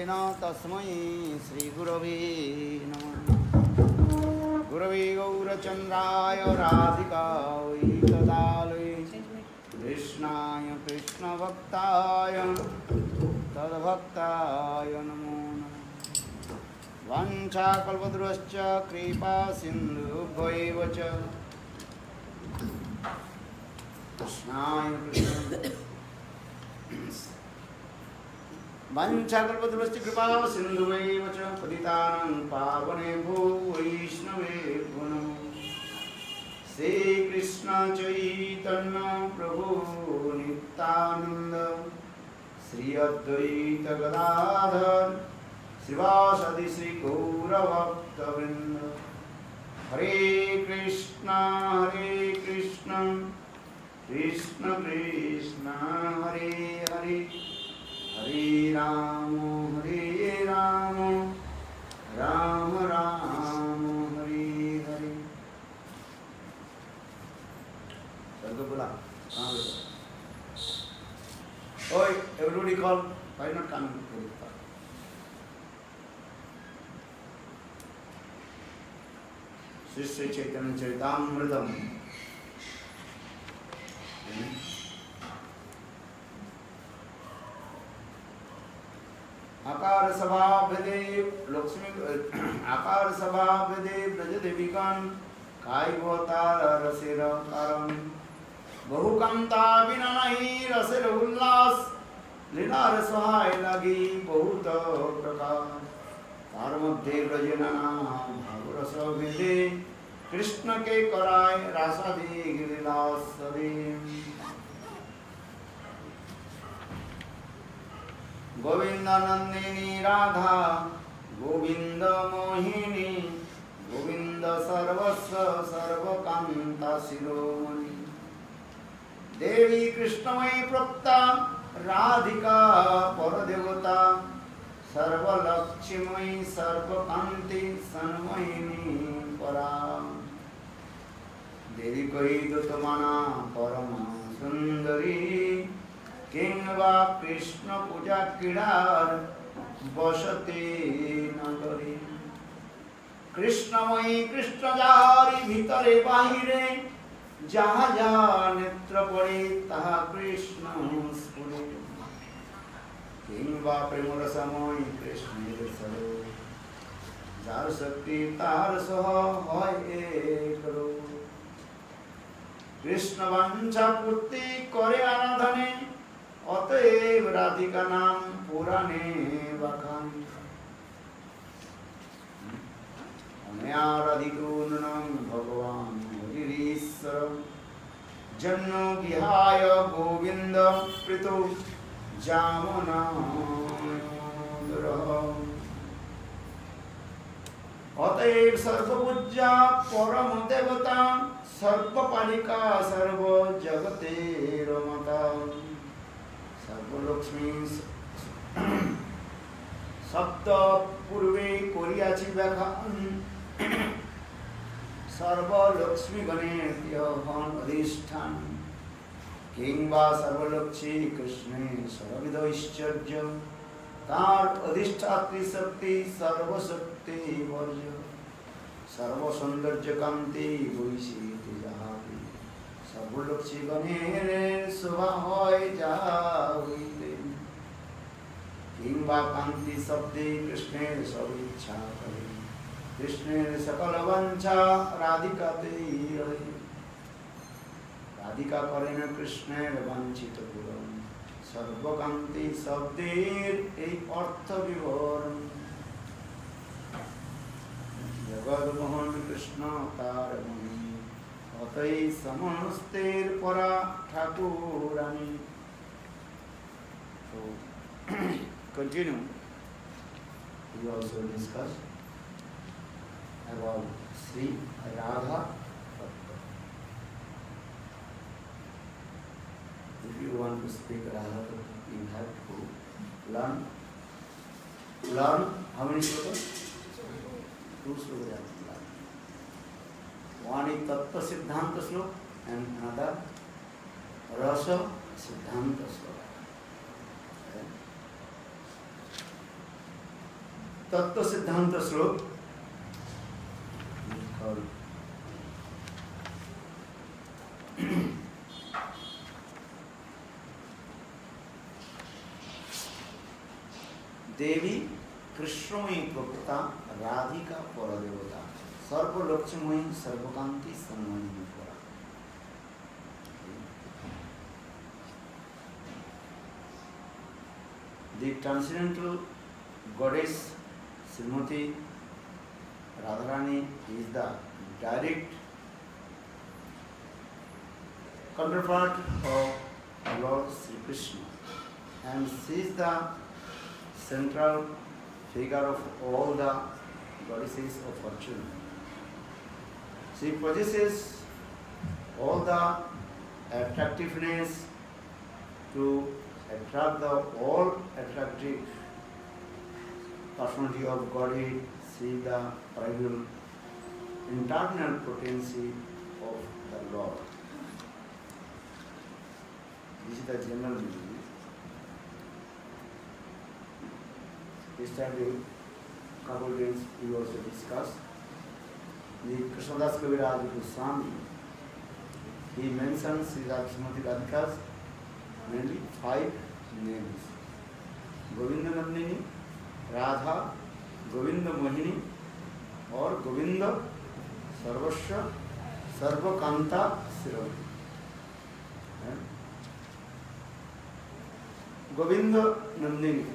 नारायण तस्मै श्रीगुरवे नमः। गुरवे गौरचन्द्राय राधिकायै तदालये कृष्णाय कृष्णभक्ताय तद्भक्ताय नमो नमः। वाञ्छाकल्पतरुश्च कृपा सिन्धुभ्यैव च कृष्णाय कृष्ण वाञ्छाकल्पतरुश्च कृपा सिन्धुभ्यैव च पतितानां पावनेभ्यो वैष्णवेभ्यो नमो। श्रीकृष्ण चैतन्य प्रभु नित्यानंद श्री अद्वैत गदाधर श्रीवासदि श्री गौरभक्तवृंद। हरे कृष्ण कृष्ण कृष्ण हरे हरे हरे राम राम राम हरे हरे। सबको बोला कहाँ गए? Oi, everybody call. Why not coming to the park? Sri Sri Chaitanya Charitamritam. आकार सभा भेदे लक्ष्मी आकार सभा भेदे ब्रज देविकान काय अवतार रसेर कारण बहुकांता बिना नहीं रसेर उल्लास लीलार सहाय लगी बहुत प्रकार तार मध्य ब्रज नाना भाव रस भेदे कृष्ण के कराय रासादि गिरिलास सदे। गोविंद नंदिनी राधा गोविंद मोहिनी गोविंद सर्वस्व सर्वकांता शिरोमणि देवी कृष्णमयी प्रोक्ता राधिका परदेवता सर्वलक्ष्मीमयी सर्वकांति सन्मयिनी परा। देवी कही दुतमाना परमा सुंदरी किंवा कृष्ण पूजा क्रीड़ार बसते नगरी। कृष्णमयी कृष्ण जारी भीतरे बाहिरे जहाँ जहाँ नेत्र पड़े तहा कृष्ण स्फुरे। किंवा प्रेम रसमय कृष्ण सरो जार शक्ति तार सह হয় এক রূপ। कृष्ण वांछा पूर्ति करे आराधने অতএব রাধিকা নাম পুরাণে বাখান। অনারাধিগুণং ভগবান হরিশ্বর জন্য বিহায় গোবিন্দ প্রীত জামনান্দর। অতএব সর্বপূজ্যা পরম দেবতা সর্বপালিকা সর্ব জগতের মাতা। सर्वलक्ष्मी सप्त पूर्वे करियाछि व्याख्यान सर्वलक्ष्मी गणेभ्यः अधिष्ठान। किंवा सर्वलक्ष्मी कृष्णे सर्वविध ऐश्वर्य तार अधिष्ठात्री शक्ति सर्वशक्ति वर्ज्य सर्व सौंदर्य कांति वैशीति जाति सर्वलक्ष्मी गणेर शोभा হয় যা হইতে। किंवा कांति शब्दे कृष्णेर सब इच्छा करे कृष्णेर सकल वांछा राधिकाते रहे। राधिका करेन कृष्णेर वांछित पूरण सर्वकांति शब्देर এই অর্থ বিবরণ। জগৎমোহন কৃষ্ণ তার মনি অতই সমস্তের পরা ঠাকুরানী। So continue. We also discuss about Sri Radha. If you want to speak Radha, you have to learn. Learn how many slokas? 2 slokas. One is Tattva Siddhanta Slok and another Rasa Siddhanta Slok. Okay. तत्व सिद्धांत श्लोक देवी कृष्णमयी प्रकृता राधिका परदेवता सर्वलक्ष्मयी सर्वकांति सम्मानिनी परा. The transcendental goddess Srimati Radharani is the direct counterpart of Lord Sri Krishna, and she is the central figure of all the goddesses of fortune. She possesses all the attractiveness to attract the all attractive personality of Godhead. She is the primal internal potency of the Lord. This is the general meaning. Yesterday, couple days we also discussed the Krishnadas Kaviraj Goswami. He mentions Sri Srimati Radhika's mainly 5 names: Govinda Nandini, Radha, Govinda Mohini, or Govinda Sarvasya Sarvakanta Siravati. Govinda Nandini.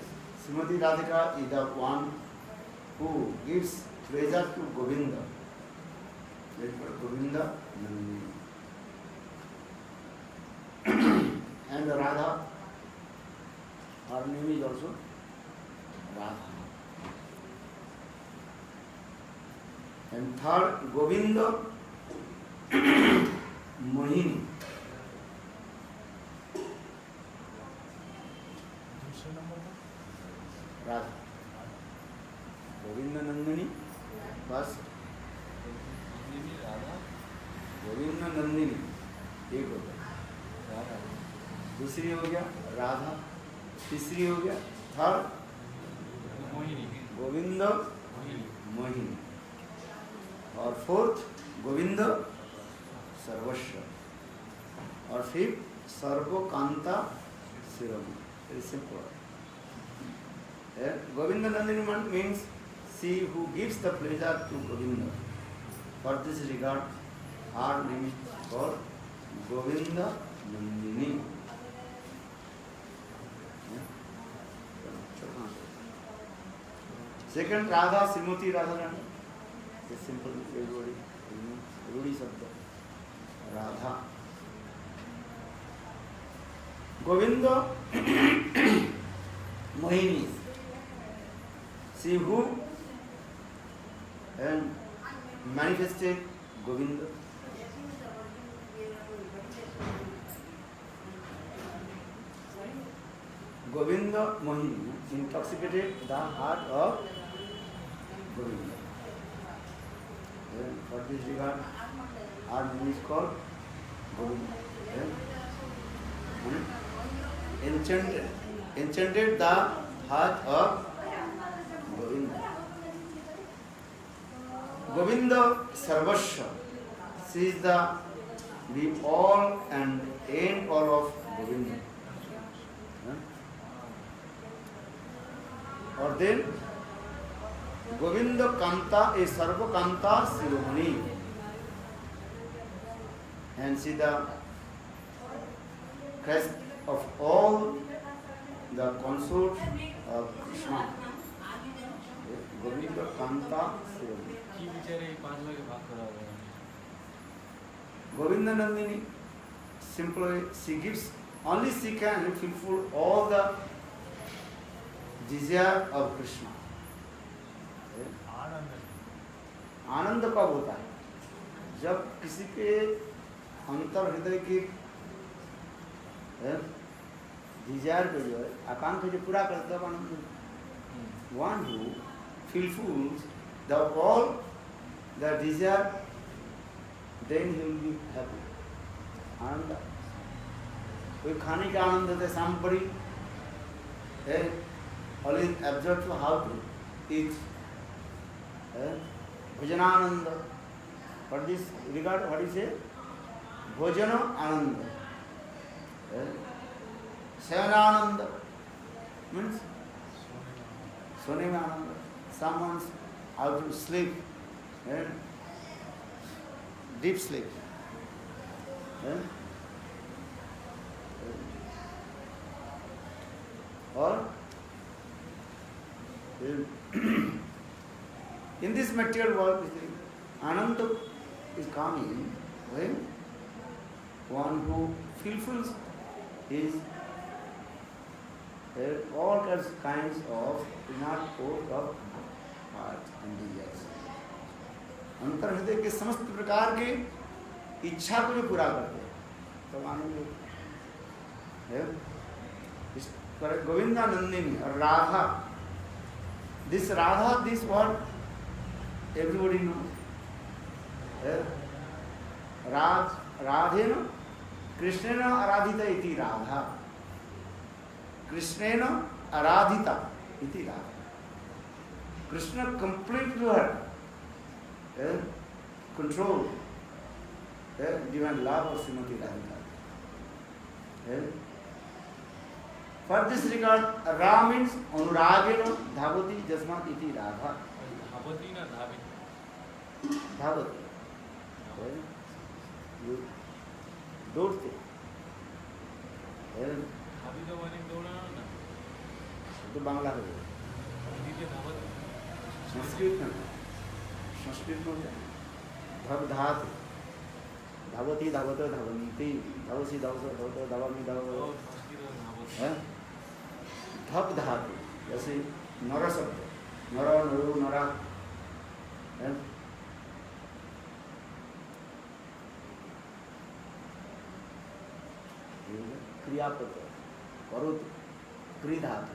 Srimati Radhika is the one who gives pleasure to Govinda. Therefore, Govinda Nandini. And Radha, her name is also Radha. And third, Govinda Mohini. Radha. Govinda Nandini first. Govind Nandini एक हो गया, दूसरी हो गया राधा, तीसरी हो गया third Govind Mohini, और फोर्थ गोविंद सर्वस्व, और fifth सर्वकांता Shiromani. Very simple. Govinda Nandini means she who gives the pleasure to Govinda. For this regard, her name is called Govinda Nandini. Second, Radha, Srimati Radharani. It's simple, everybody. Rudi Sabda. Radha. Govinda Mohini. She who manifested Govinda. Govinda Mohini intoxicated the heart of Govinda. For this regard, our name is called Govinda. Enchanted the heart of Govinda. Govinda Sarvasya. She is the all and end all of Govinda. Or then Govinda Kanta is Sarva Kanta Shiromani, and she the crest of all the consorts of Krishna. Govinda Kanta Shiromani. Govinda Nandini, simply she gives, only she can fulfill all the desire of Krishna. आनंद कब होता है? जब किसी के अंतर हृदय की Dzire को जो है आकांक्षा जो पूरा करता है आनंद. One who fulfills the all the desire, then he will be happy. आनंद. कोई खाने का आनंद होता है, सांपरी है, always absorbed to how to eat. Bhojanananda. For this regard, what is it? Bhojana Ananda. Sayanananda means Sonim Ananda. Someone's out to sleep. Deep sleep. Or in this material world, Ananda is coming when one who fulfills his all kinds of inner core of heart and desires. अंतर हृदय के समस्त प्रकार के इच्छा को जो पूरा करते हैं तो आनंद है। इस पर गोविंदानंदिनी और Radha, this Radha, this word everybody know. राधेन कृष्णेन आराधिता इति राधा, कृष्णेन आराधिता इति Radha. Krishna complete her control divine love of Srimati Radhika. For this regard, Ra means Anuragena Dhavati Jasmat iti Radha. Dhavati na Dhavati? Dhavati. You दौड़ते अभी तो मैंने दौड़ा ना तो बांग्ला है संस्कृत में धब धात धावती धावत धावन्ति धावसी धावत धावामी धाव धब धातु जैसे नर शब्द नर नरु नरा क्रियापद करोति क्री धातु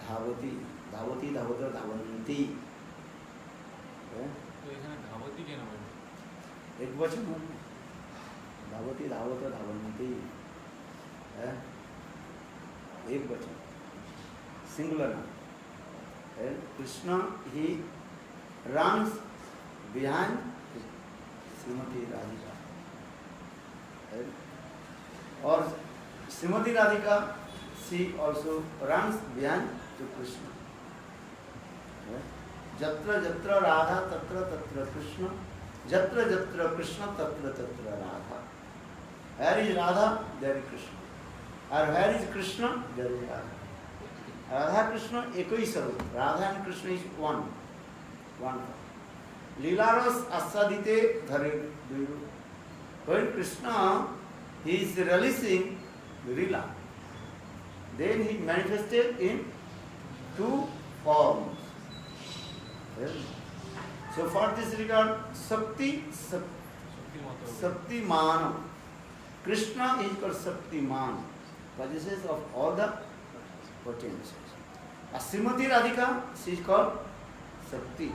धावती धावती धावत धावन्ति तो एखाने धावती क्या नाम है एक वचन है धावती धावत धावन्ति एक वचन सिंगुलर नाम कृष्ण ही runs behind श्रीमती राधिका और Shrimati Radhika she also runs behind to Krishna. Jatra jatra Radha tatra tatra Krishna. Jatra jatra Krishna tatra tatra Radha. Where is Radha? There is Krishna. Or where is Krishna? There is Radha. Radha Krishna eko hi sarup. Radha and Krishna is one. One. Leelaras asadite dhare duiru. When Krishna he is releasing the Leela, then he manifested in two forms. So for this regard, Shaktiman. Krishna is called Shaktiman, possesses of all the potentials. As Srimati Radhika, she is called Shakti.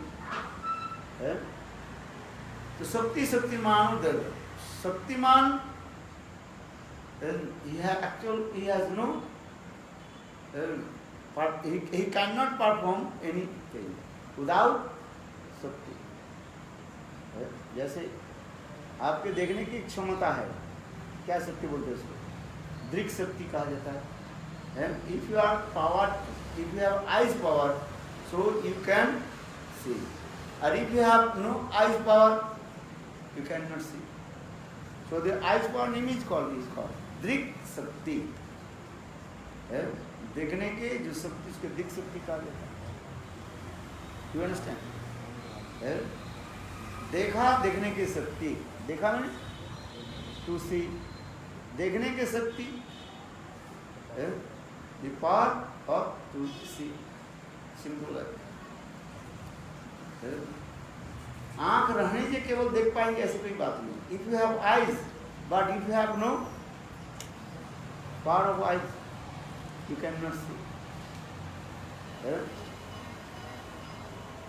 So Shakti, Shaktiman, Shaktiman, he has no he cannot perform anything without शक्ति. जैसे आपके देखने की क्षमता है, क्या शक्ति बोलते हैं उसको? दृक् शक्ति कहा जाता है. If you are powered, if you have eyes power, so you can see. Or if you have no eyes power, you cannot see. So the eyes power name is called दृक् शक्ति. देखने के जो शक्ति उसके दिख शक्ति कहा जाता है. You understand? देखा देखने की शक्ति, देखा मैंने टू सी, देखने की शक्ति the power of to see. Simple है. आंख रहने से केवल देख पाएंगे ऐसी कोई बात नहीं. If you have eyes but if you have no power of eyes you cannot see.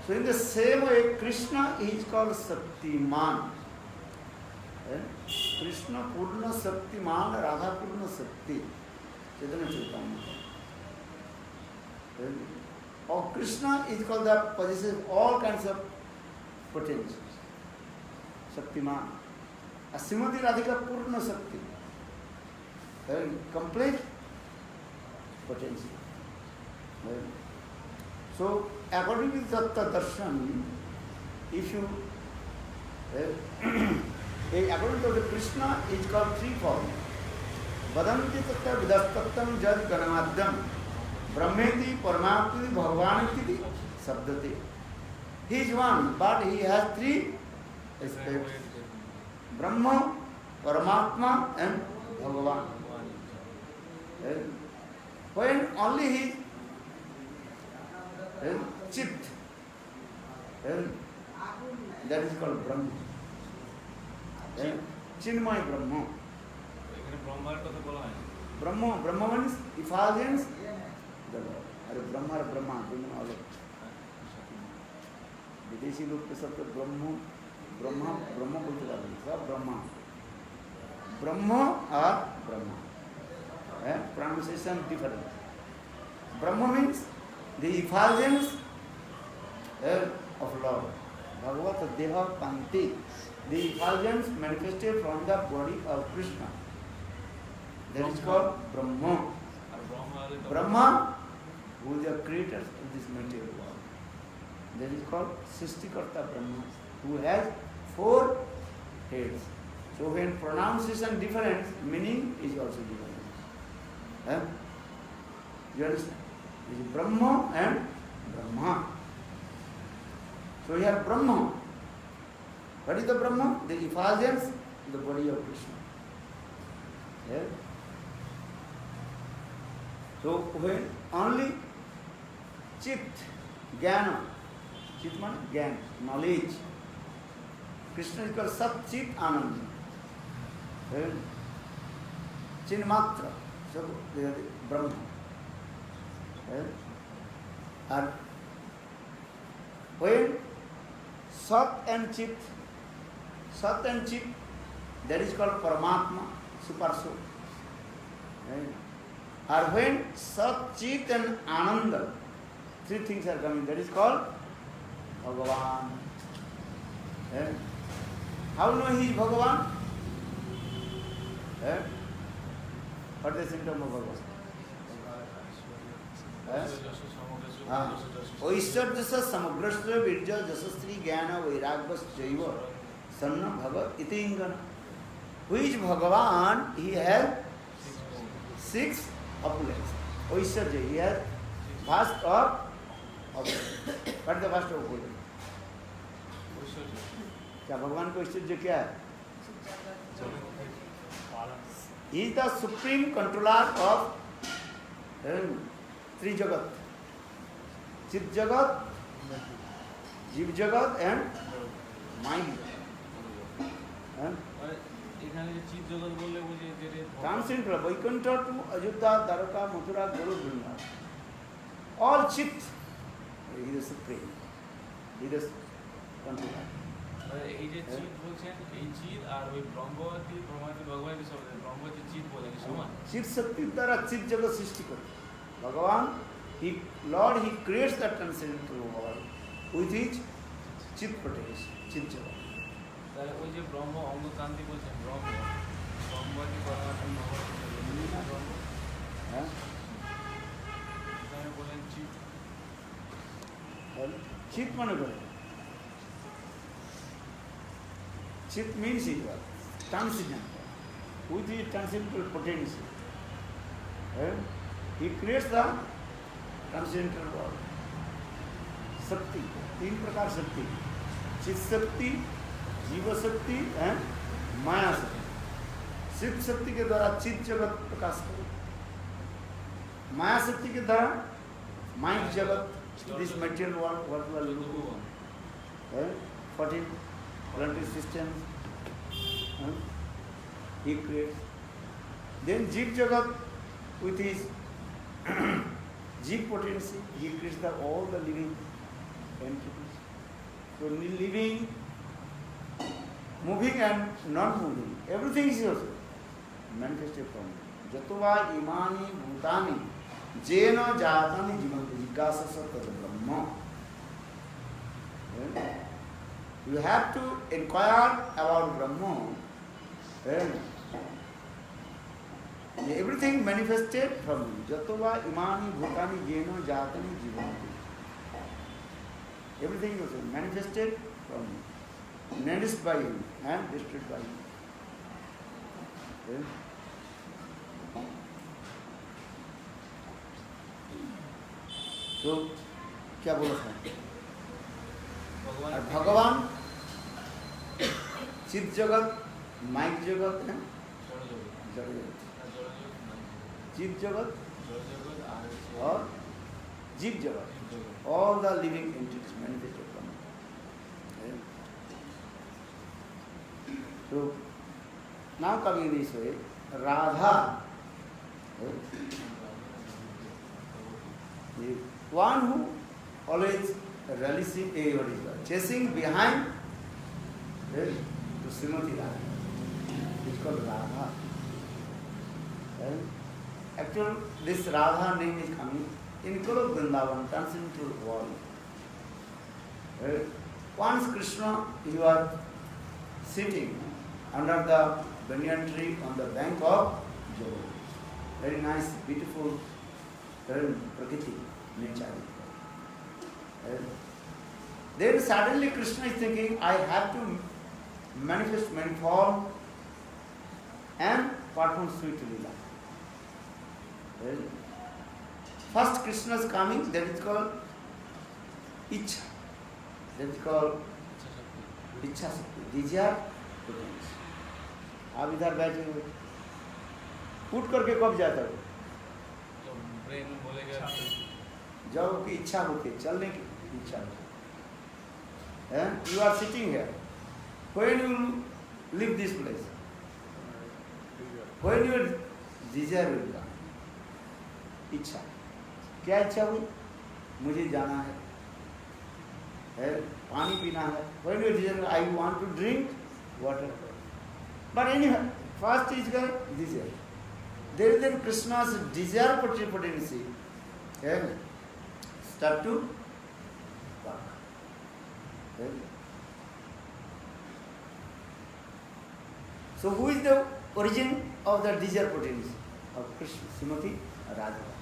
So in the same way, Krishna is called Shaktiman. Krishna Purna Shaktiman, Radha Purna Shakti. Chaitanya Charitamrita. Or Krishna is called the possesses all kinds of potentials. Shaktiman. A Srimati Radhika Purna Shakti. Complete potential. So, according to Tattva Darshan, if you according to the Krishna is called threefold. Vadanti tattva vidastattam jad ganamadyam brahmeti paramatmati bhagavaniti sabdate. He is one, but he has three aspects. Brahma, Paramatma and Bhagavan. When only he Chit, that is called Brahma. Chinmay Brahma. Brahma, Brahma means effulgence. Brahma, Brahma, विदेशी लोग के सब तो ब्रह्मा बोलते जाते हैं सब ब्रह्म और Brahma pronunciation different. Brahma means the effulgence of Lord. Bhagavat Deha Panti, the effulgence manifested from the body of Krishna. That is called Brahma. Brahma, who is the creator of this material world. That is called Srishtikarta Brahma, who has 4 heads. So when pronunciation different, meaning is also different. You understand? It is Brahma and Brahma. So you have Brahma. What is the Brahma? The effulgence in the body of Krishna. Yeah? So when only Chit, Jnana, Chit means Jnana, knowledge. Krishna is called Sat Chit Ananda. Chinmatra, so Brahma. And when Sat and Chit, that is called Paramatma, Super Soul. And when Sat, Chit and Ananda, 3 things are coming, that is called Bhagavan. How know he is Bhagavan? What is the symptom of Bhagavan? Oishar jasa samagrasya virja jasastri jnana vairagvas jaiva sanna bhava iti ingana. Who is Bhagavan? He has 6 opulence. Oishar, he has vast of opulence. What is the vast of opulence? क्या भगवान को ऐश्वर्य क्या है? He is the supreme controller of 3 jagat. Chit jagat, Jiv jagat and mind. Transcendental, Vaikuntha to Ajodhya, Dwaraka, Mathura, Guru, Vrindavan. All Chit, he is the supreme. He is the controller. এই যে চিত বলছেন, এই চিত আর ওই ব্রহ্মবতী ভগবানকে সব ব্রহ্মবতী চিত বলে সমান। চিত শক্তির দ্বারা চিত জগৎ সৃষ্টি করে ভগবান, Lord, he creates that transcendental world with his chit protection, chit jagat. তাহলে ওই যে ব্রহ্ম অঙ্গকান্তি বলছেন, ব্রহ্মবতী ব্রহ্ম হ্যাঁ বলেন চিত, চিত মানে করে Chit means it was transcendental, with the transcendental potential. He creates the transcendental world. Shakti, 3 प्रकार शक्ति, चित शक्ति, जीव शक्ति and माया शक्ति. चित शक्ति के द्वारा चित जगत प्रकाश करे, माया शक्ति के द्वारा माइंड जगत, this material world, what we are looking for, 14 planetary systems, he creates. Then Jeev Jagat, with his Jeev potency, he creates all the living entities. So living, moving and non-moving, everything is also manifested from him. Jatova imani bhutani jena jatani jivanti. Jigyasa Brahma. You have to inquire about Brahman. Everything manifested from him. Jatova imani bhutani jena jatani jivanti. Everything was manifested from him, nourished by him and destroyed by him. तो क्या बोला था? भगवान चित जगत, mic जगत है, जीव जगत और जीव जगत, all the living entities manifested from it. So now coming this way, Radha, the one who always relishing, chasing behind to Srimati Radha, it's called Radha. Actually, this Radha name is coming in Golok Vrindavan, turns into the world. Once Krishna, you are sitting under the banyan tree on the bank of Java. Very nice, beautiful, very prakriti, nature. Then suddenly Krishna is thinking, I have to manifest many form and perform sweet lila. First Krishna is coming, that is called Ichha. That is called Ichha Shakti. Desire potential. आप इधर बैठे हुए उठ करके कब जाता हो? Brain बोलेगा जब की इच्छा होती है, चलने की इच्छा होती है. You are sitting here. When you leave this place? When your desire will come. इच्छा, क्या इच्छा हुई? मुझे जाना है, पानी पीना है. When you desire, I want to drink water. But anyway, first is desire. There is then Krishna's desire potency. Start to work. So who is the origin of the desire potency of Krishna? Srimati Radhika.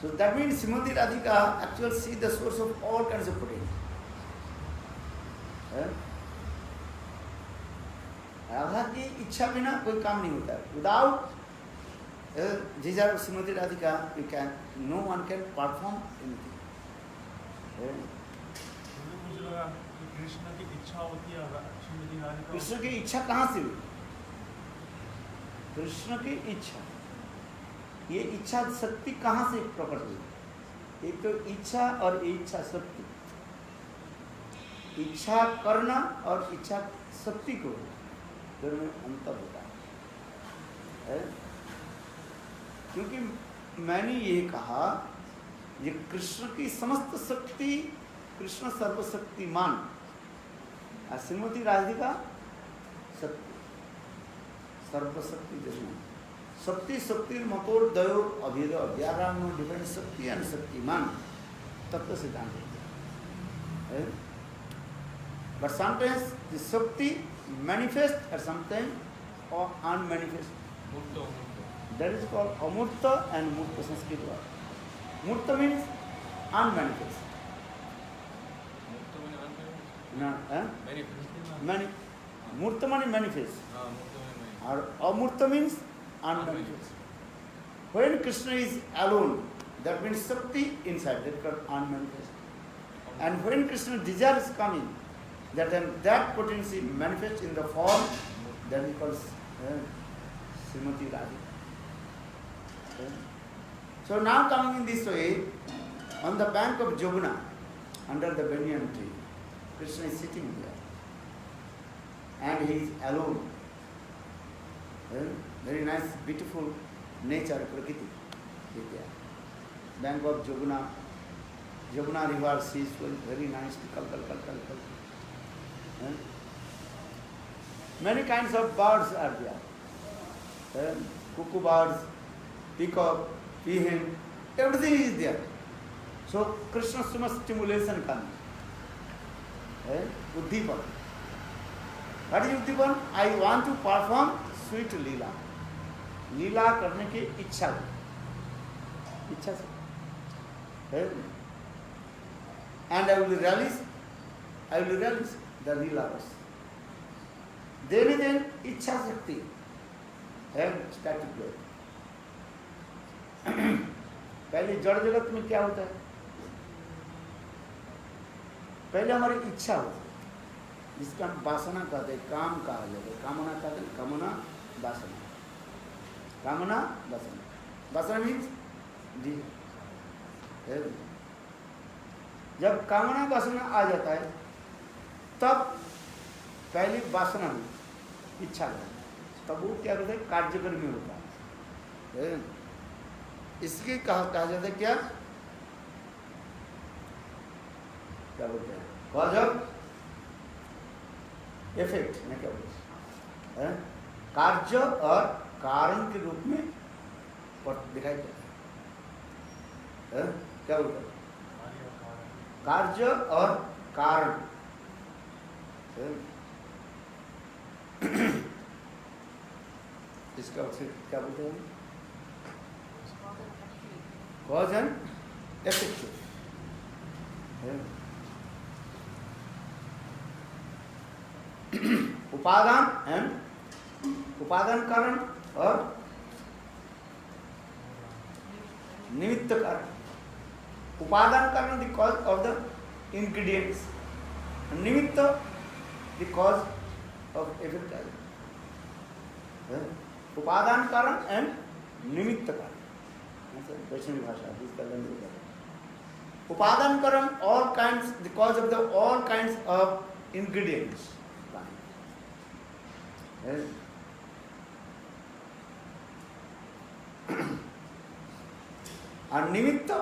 So that means Srimati Radhika actually see the source of all kinds of potency. Radha की इच्छा बिना कोई काम नहीं होता है. Without desire of Srimati Radhika, no one can perform anything. मुझे लगा कि कृष्ण की इच्छा होती है श्रीमती राधिका. कृष्ण की इच्छा कहाँ से हुई? कृष्ण की इच्छा, ये इच्छा शक्ति कहाँ से प्रकट हुई? एक तो इच्छा और इच्छा शक्ति. इच्छा करना और इच्छा शक्ति को दोनों में अंतर होता है. क्योंकि मैंने ये कहा, ये कृष्ण की समस्त शक्ति, कृष्ण सर्वशक्तिमान, और श्रीमती राधिका शक्ति, सर्वशक्ति जैसे शक्ति शक्ति मतोर दयो अभेद अभ्यारण डिपेंड शक्ति एंड शक्तिमान तत्व सिद्धांत है. But sometimes the Shakti manifest or sometimes or unmanifest. That is called Amurta and Murta Sanskrit word. Murta means unmanifest. Murta means manifest. Or Amurta means unmanifest. When Krishna is alone, that means Shakti inside, that is called unmanifest. And when Krishna desire is coming, that potency manifests in the form that is called Srimati Radhika. So now coming in this way, on the bank of Jamuna, under the banyan tree, Krishna is sitting there, and he is alone. Very nice, beautiful nature, Prakriti is there. Bank of Jamuna, Jamuna river sees very nice, kal. Many kinds of birds are there. Cuckoo birds, peacock, peahen, everything is there. So Krishna so stimulation comes. Uddipan. What is Uddipan? I want to perform sweet leela. लीला करने की इच्छा हो, इच्छा से, and I will realize the लीला रस. then इच्छा शक्ति है स्टैटिक प्ले. पहले जड़ जगत में क्या होता है? पहले हमारी इच्छा होती है, जिसका हम वासना कहते हैं, काम कहा जाता है, कामना कहते हैं, कामना वासना, कामना वासना. वासना मीन्स जी. जब कामना वासना आ जाता है तब पहली वासना हुई, इच्छा हुई, तब वो क्या कहते हैं? कार्यक्रमी होता है. इसके कहा जाता है क्या बोलते हैं? कॉज ऑफ इफेक्ट में क्या बोलते हैं? कार्य और कारण के रूप में दिखाई देता है. क्या बोलते हैं? कार्य और कारण. इसका क्या बोलते हैं? Cause and effect. उपादान एंड उपादान कारण और निमित्त कारण. उपादान कारण the cause of the ingredients, निमित्त द कॉज ऑफ इफेक्ट. उपादान कारण एंड निमित्त कारण, वैष्णवी भाषा जिसका लैंग्वेज है. उपादान कारण all kinds, the cause of the all kinds of ingredients. And nimitta,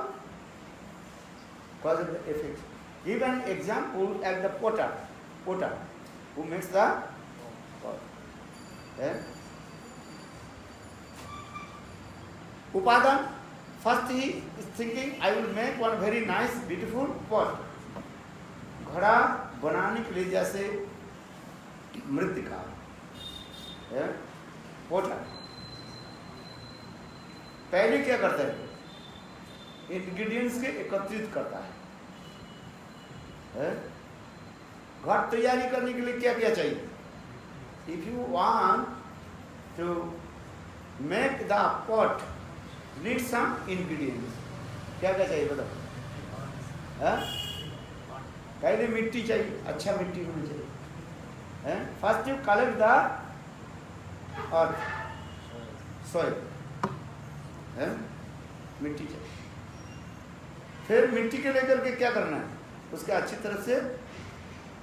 cause of the effect. Give an example at the potter who makes the pot. Upadan, first he is thinking, I will make one very nice, beautiful pot. घड़ा बनाने के लिए जैसे मृतिका, Potter पहले क्या करता है? इंग्रेडिएंट्स के एकत्रित करता है. घर तैयारी करने के लिए क्या क्या चाहिए? If you want to make the pot need some ingredients. क्या क्या चाहिए बताओ? पहले मिट्टी चाहिए, अच्छा मिट्टी होनी चाहिए. First you collect the earth, soil, मिट्टी चाहिए. फिर मिट्टी के लेकर के क्या करना है? उसके अच्छी तरह से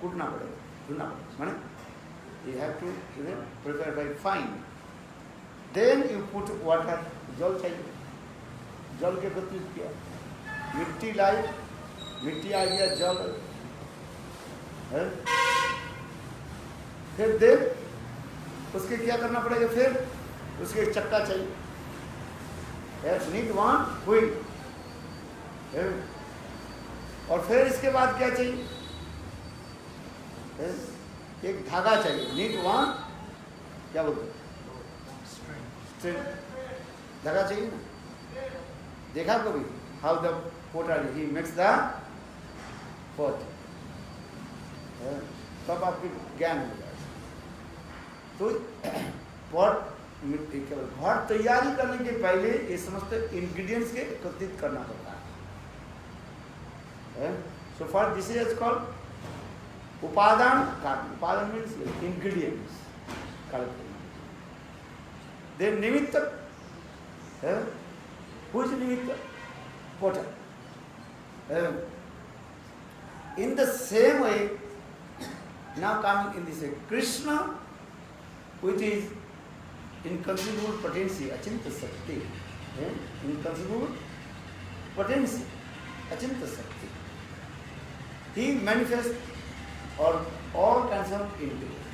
कूटना पड़ेगा, धुलना पड़ेगा. माने you have to prepare by fine. Then you put water, जल चाहिए, जल के एकत्रित किया, मिट्टी लाई, मिट्टी आ गया, जल है. फिर देन उसके क्या करना पड़ेगा? फिर उसके चक्का चाहिए, नीड वन व्हील. और फिर इसके बाद क्या चाहिए? एक धागा चाहिए, नीड वन, क्या बोलते हैं? स्ट्रिंग. धागा चाहिए ना. देखा कभी how the potter he makes the pot? तब आपके ज्ञान हो जाएगा. तो पॉट मिट्टी केवल घर तैयारी करने के पहले ये समस्त इंग्रेडिएंट्स के एकत्रित करना पड़ता है. So for this is called उपादान कारण. उपादान मीन्स इंग्रेडिएंट्स. देन निमित्त, व्हिच निमित्त? Potter. In the same way now coming in this way, Krishna, which is inconceivable potency, Achinta Sakti, inconceivable potency, Achinta Sakti, he manifests all kinds of intelligence.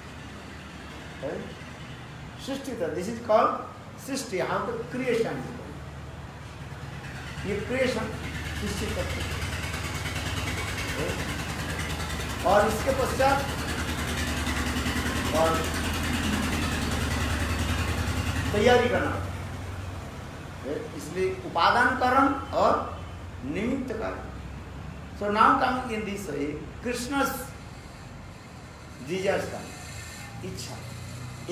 Srishtita, this is called Srishti, how the creation is called. ये creation शिष्य करते हैं। और इसके पश्चात और तैयारी करना होता है। इसलिए उपादान कारण और निमित्त कारण। So now coming in this way, Krishna's desires का इच्छा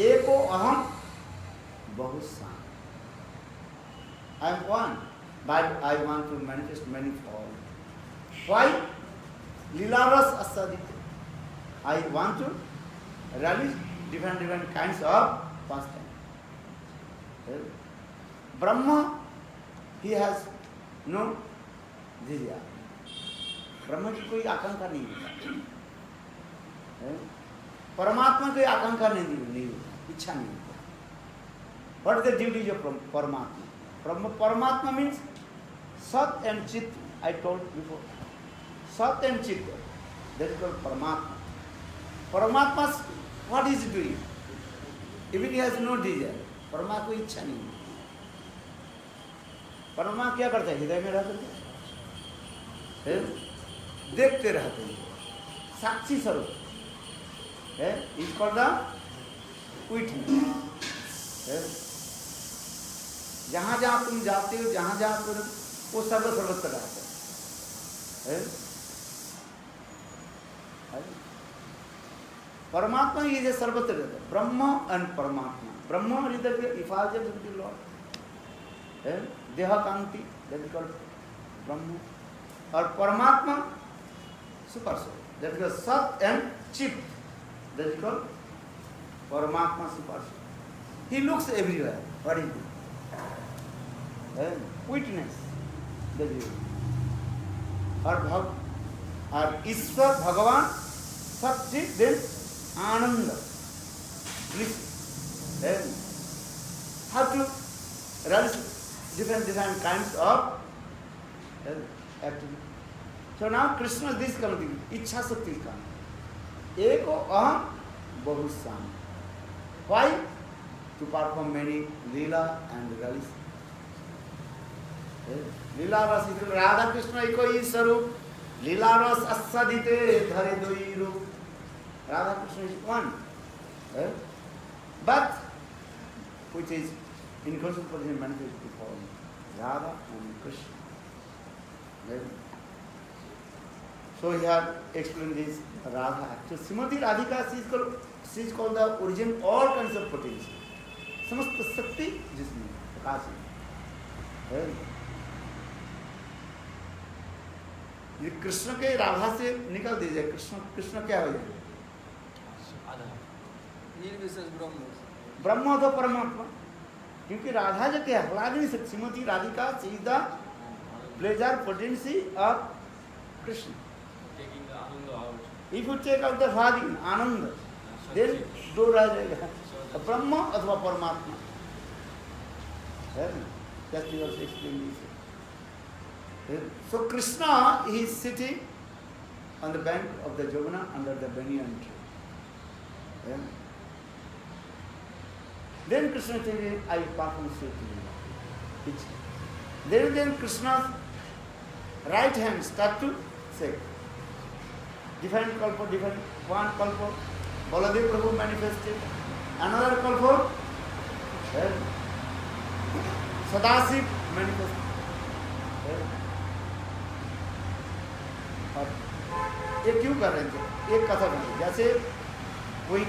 एको अहम बहुसान। I am one, but I want to manifest many forms. Why? Lilaras asadite. I want to realize different kinds of pastime. Brahma, he has no desire. ब्रह्म की कोई आकांक्षा नहीं होता। परमात्मा की आकांक्षा नहीं होता, इच्छा नहीं होता। What is the duty of परमात्मा? परमात्मा means सत and चित. I told before. सत and चित. That is called परमात्मा. परमात्मा, what is doing? Even he has no desire. परमात्मा को इच्छा नहीं है। परमात्मा क्या करता है? हृदय में रह करके देखते रहते हैं, साक्षी स्वरूप है। इस पर जहां जहां तुम जाते हो, जहां जहां तुम, वो सर्वत्र रहते हैं। परमात्मा ये जो सर्वत्र रहता है, ब्रह्म एंड परमात्मा। ब्रह्म हृदय के इफाजत लॉर्ड है, देह कांति, दैट इज कॉल्ड ब्रह्म। और Paramatma super soul, that is sat and chit, that is called Paramatma super soul. He looks everywhere, what is witness, that is. और Ishvara Bhagwan sacchit then ananda, bliss, how to realize different kinds of activity. So now Krishna this coming, इच्छा शक्ति का एको अहम बहुसान. Why? To perform many Leela and realize. लीला रस, राधा कृष्ण एको ही स्वरूप, लीला रस आस्वादिते धरे दुई रूप. Radha Krishna is one, but which is in constant position manifest before Radha and Krishna. So he had explained this Radha. So Srimati Radhika, she is called the origin of all kinds of potential. समस्त शक्ति जिसमें प्रकाश है। ये कृष्ण के राधा से निकल दीजिए, कृष्ण क्या हो जाए? ब्रह्म तो परमात्मा, क्योंकि राधा जो क्या है, नहीं सकती। श्रीमती राधिका सीधा pleasure potency of Krishna. If you take out the भागी आनंद, देन दो रह जाएगा, ब्रह्म अथवा परमात्मा है ना। Just you also explain this. So Krishna, he is sitting on the bank of the Jamuna under the banyan tree. Yeah. Then Krishna says, I perform Sri. Then Krishna's right hand start to shake. Different kalpa, different one kalpa, Baladev Prabhu manifested. Another kalpa, Sadasiv manifested. और ये क्यों कर रहे थे? एक कथा बनी, जैसे कोई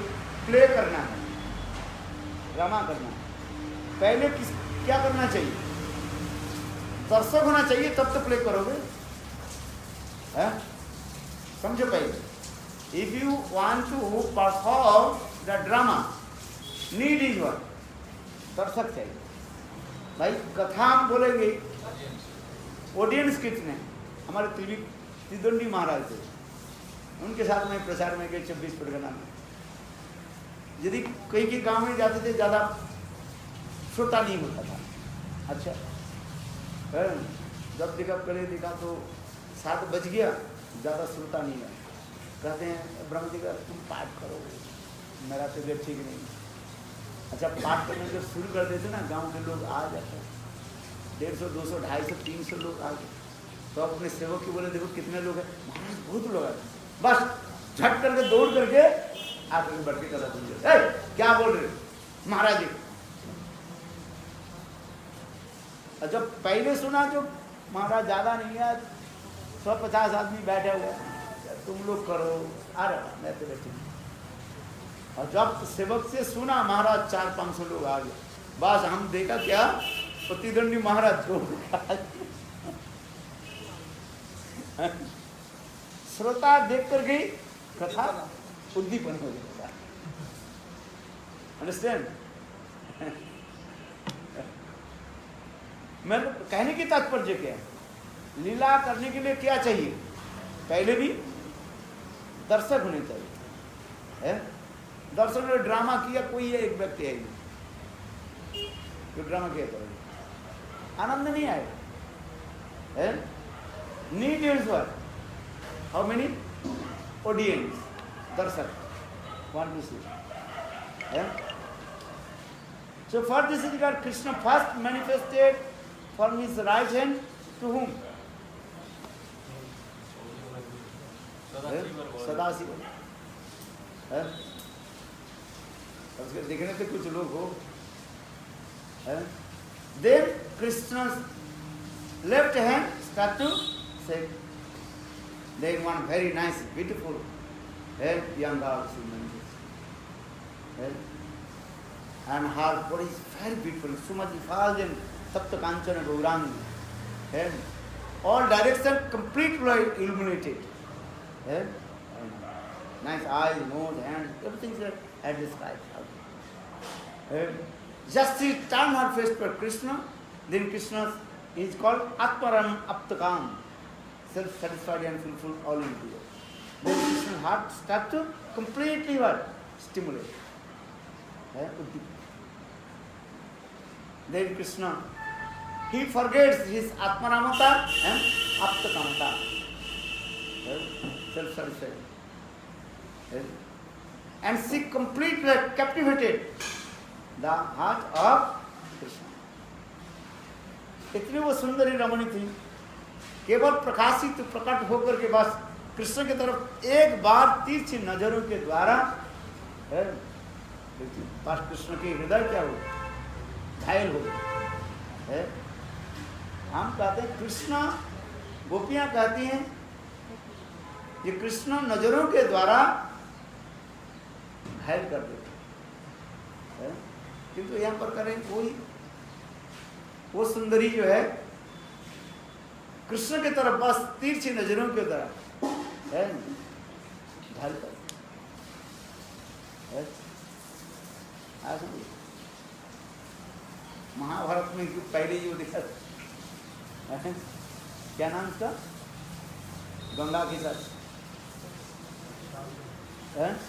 प्ले करना है, ड्रामा करना है, पहले क्या करना चाहिए? दर्शक होना चाहिए, तब तो प्ले करोगे, है? समझो पहले। If you want to perform the drama, need is what? दर्शक चाहिए। भाई कथा हम बोलेंगे, ऑडियंस कितने? हमारे त्रिदंडी महाराज थे, उनके साथ में प्रचार में गए 26 परगना में। यदि कहीं के गांव में जाते थे, ज़्यादा छोटा नहीं होता था। अच्छा, जब देखा तो 7 बज गया, ज़्यादा श्रोता नहीं है। कहते हैं ब्रह्म जी का तुम पाठ करो, मेरा तबियत ठीक नहीं। अच्छा, पाठ करने जब शुरू कर देते ना, गांव के लोग आ जाते, 150, 200, 250, 300 लोग आ गए। तो अपने सेवक की बोले, देखो कितने लोग हैं। महाराज बहुत लोग हैं। बस झट करके दौड़ करके आकर के बढ़ के कदा तुम क्या बोल रहे महाराज जी। और जब पहले सुना जो महाराज ज्यादा नहीं है, 150 आदमी बैठे हुए, तुम लोग करो, अरे मैं तो बैठी। और जब सेवक से सुना महाराज 400-500 लोग आ गए, बस हम देखा क्या प्रतिद्वंदी महाराज को श्रोता देख कर गई, कथा उद्दीपन हो गया। अंडरस्टैंड? मैं कहने की तात्पर्य क्या है, लीला करने के लिए क्या चाहिए? पहले भी दर्शक होने चाहिए। दर्शक ने ड्रामा किया, कोई एक व्यक्ति है जो ड्रामा किया करेगा, आनंद नहीं आएगा। Need is what? How many audience, दर्शक want to see. So for this regard, Krishna first manifested from his right hand to whom? Sadashiv. उसके देखने से कुछ लोग हो। Then Krishna's left hand start to say, then one very nice, beautiful young girl she manifested. And her body is very beautiful, Sumati Faljan, Sapta Kanchana Gaurangi. All directions completely illuminated. And nice eyes, nose, hands, everything is at the sky. Just she turned her face toward Krishna, then Krishna is called Atmaram Aptakam, self-satisfied and fulfilled all in you. Then Krishna's heart starts to completely what? Stimulate. Then Krishna, he forgets his Atmaramata and Aptakamata. Self-satisfied. And she completely captivated the heart of Krishna. इतनी वो सुंदरी रमणी थी, केवल प्रकाशित प्रकट होकर के बस कृष्ण की तरफ एक बार तिरछी नजरों के द्वारा बस कृष्ण के हृदय क्या हो, घायल हो गए। हम कहते हैं कृष्ण, गोपियां कहती हैं ये कृष्ण नजरों के द्वारा घायल कर देते, किंतु यहाँ पर करें कोई वो सुंदरी जो है कृष्ण की तरफ बस तिरछी नजरों के द्वारा घायल कर। महाभारत में पहले जो दिखा क्या नाम उसका, गंगा के साथ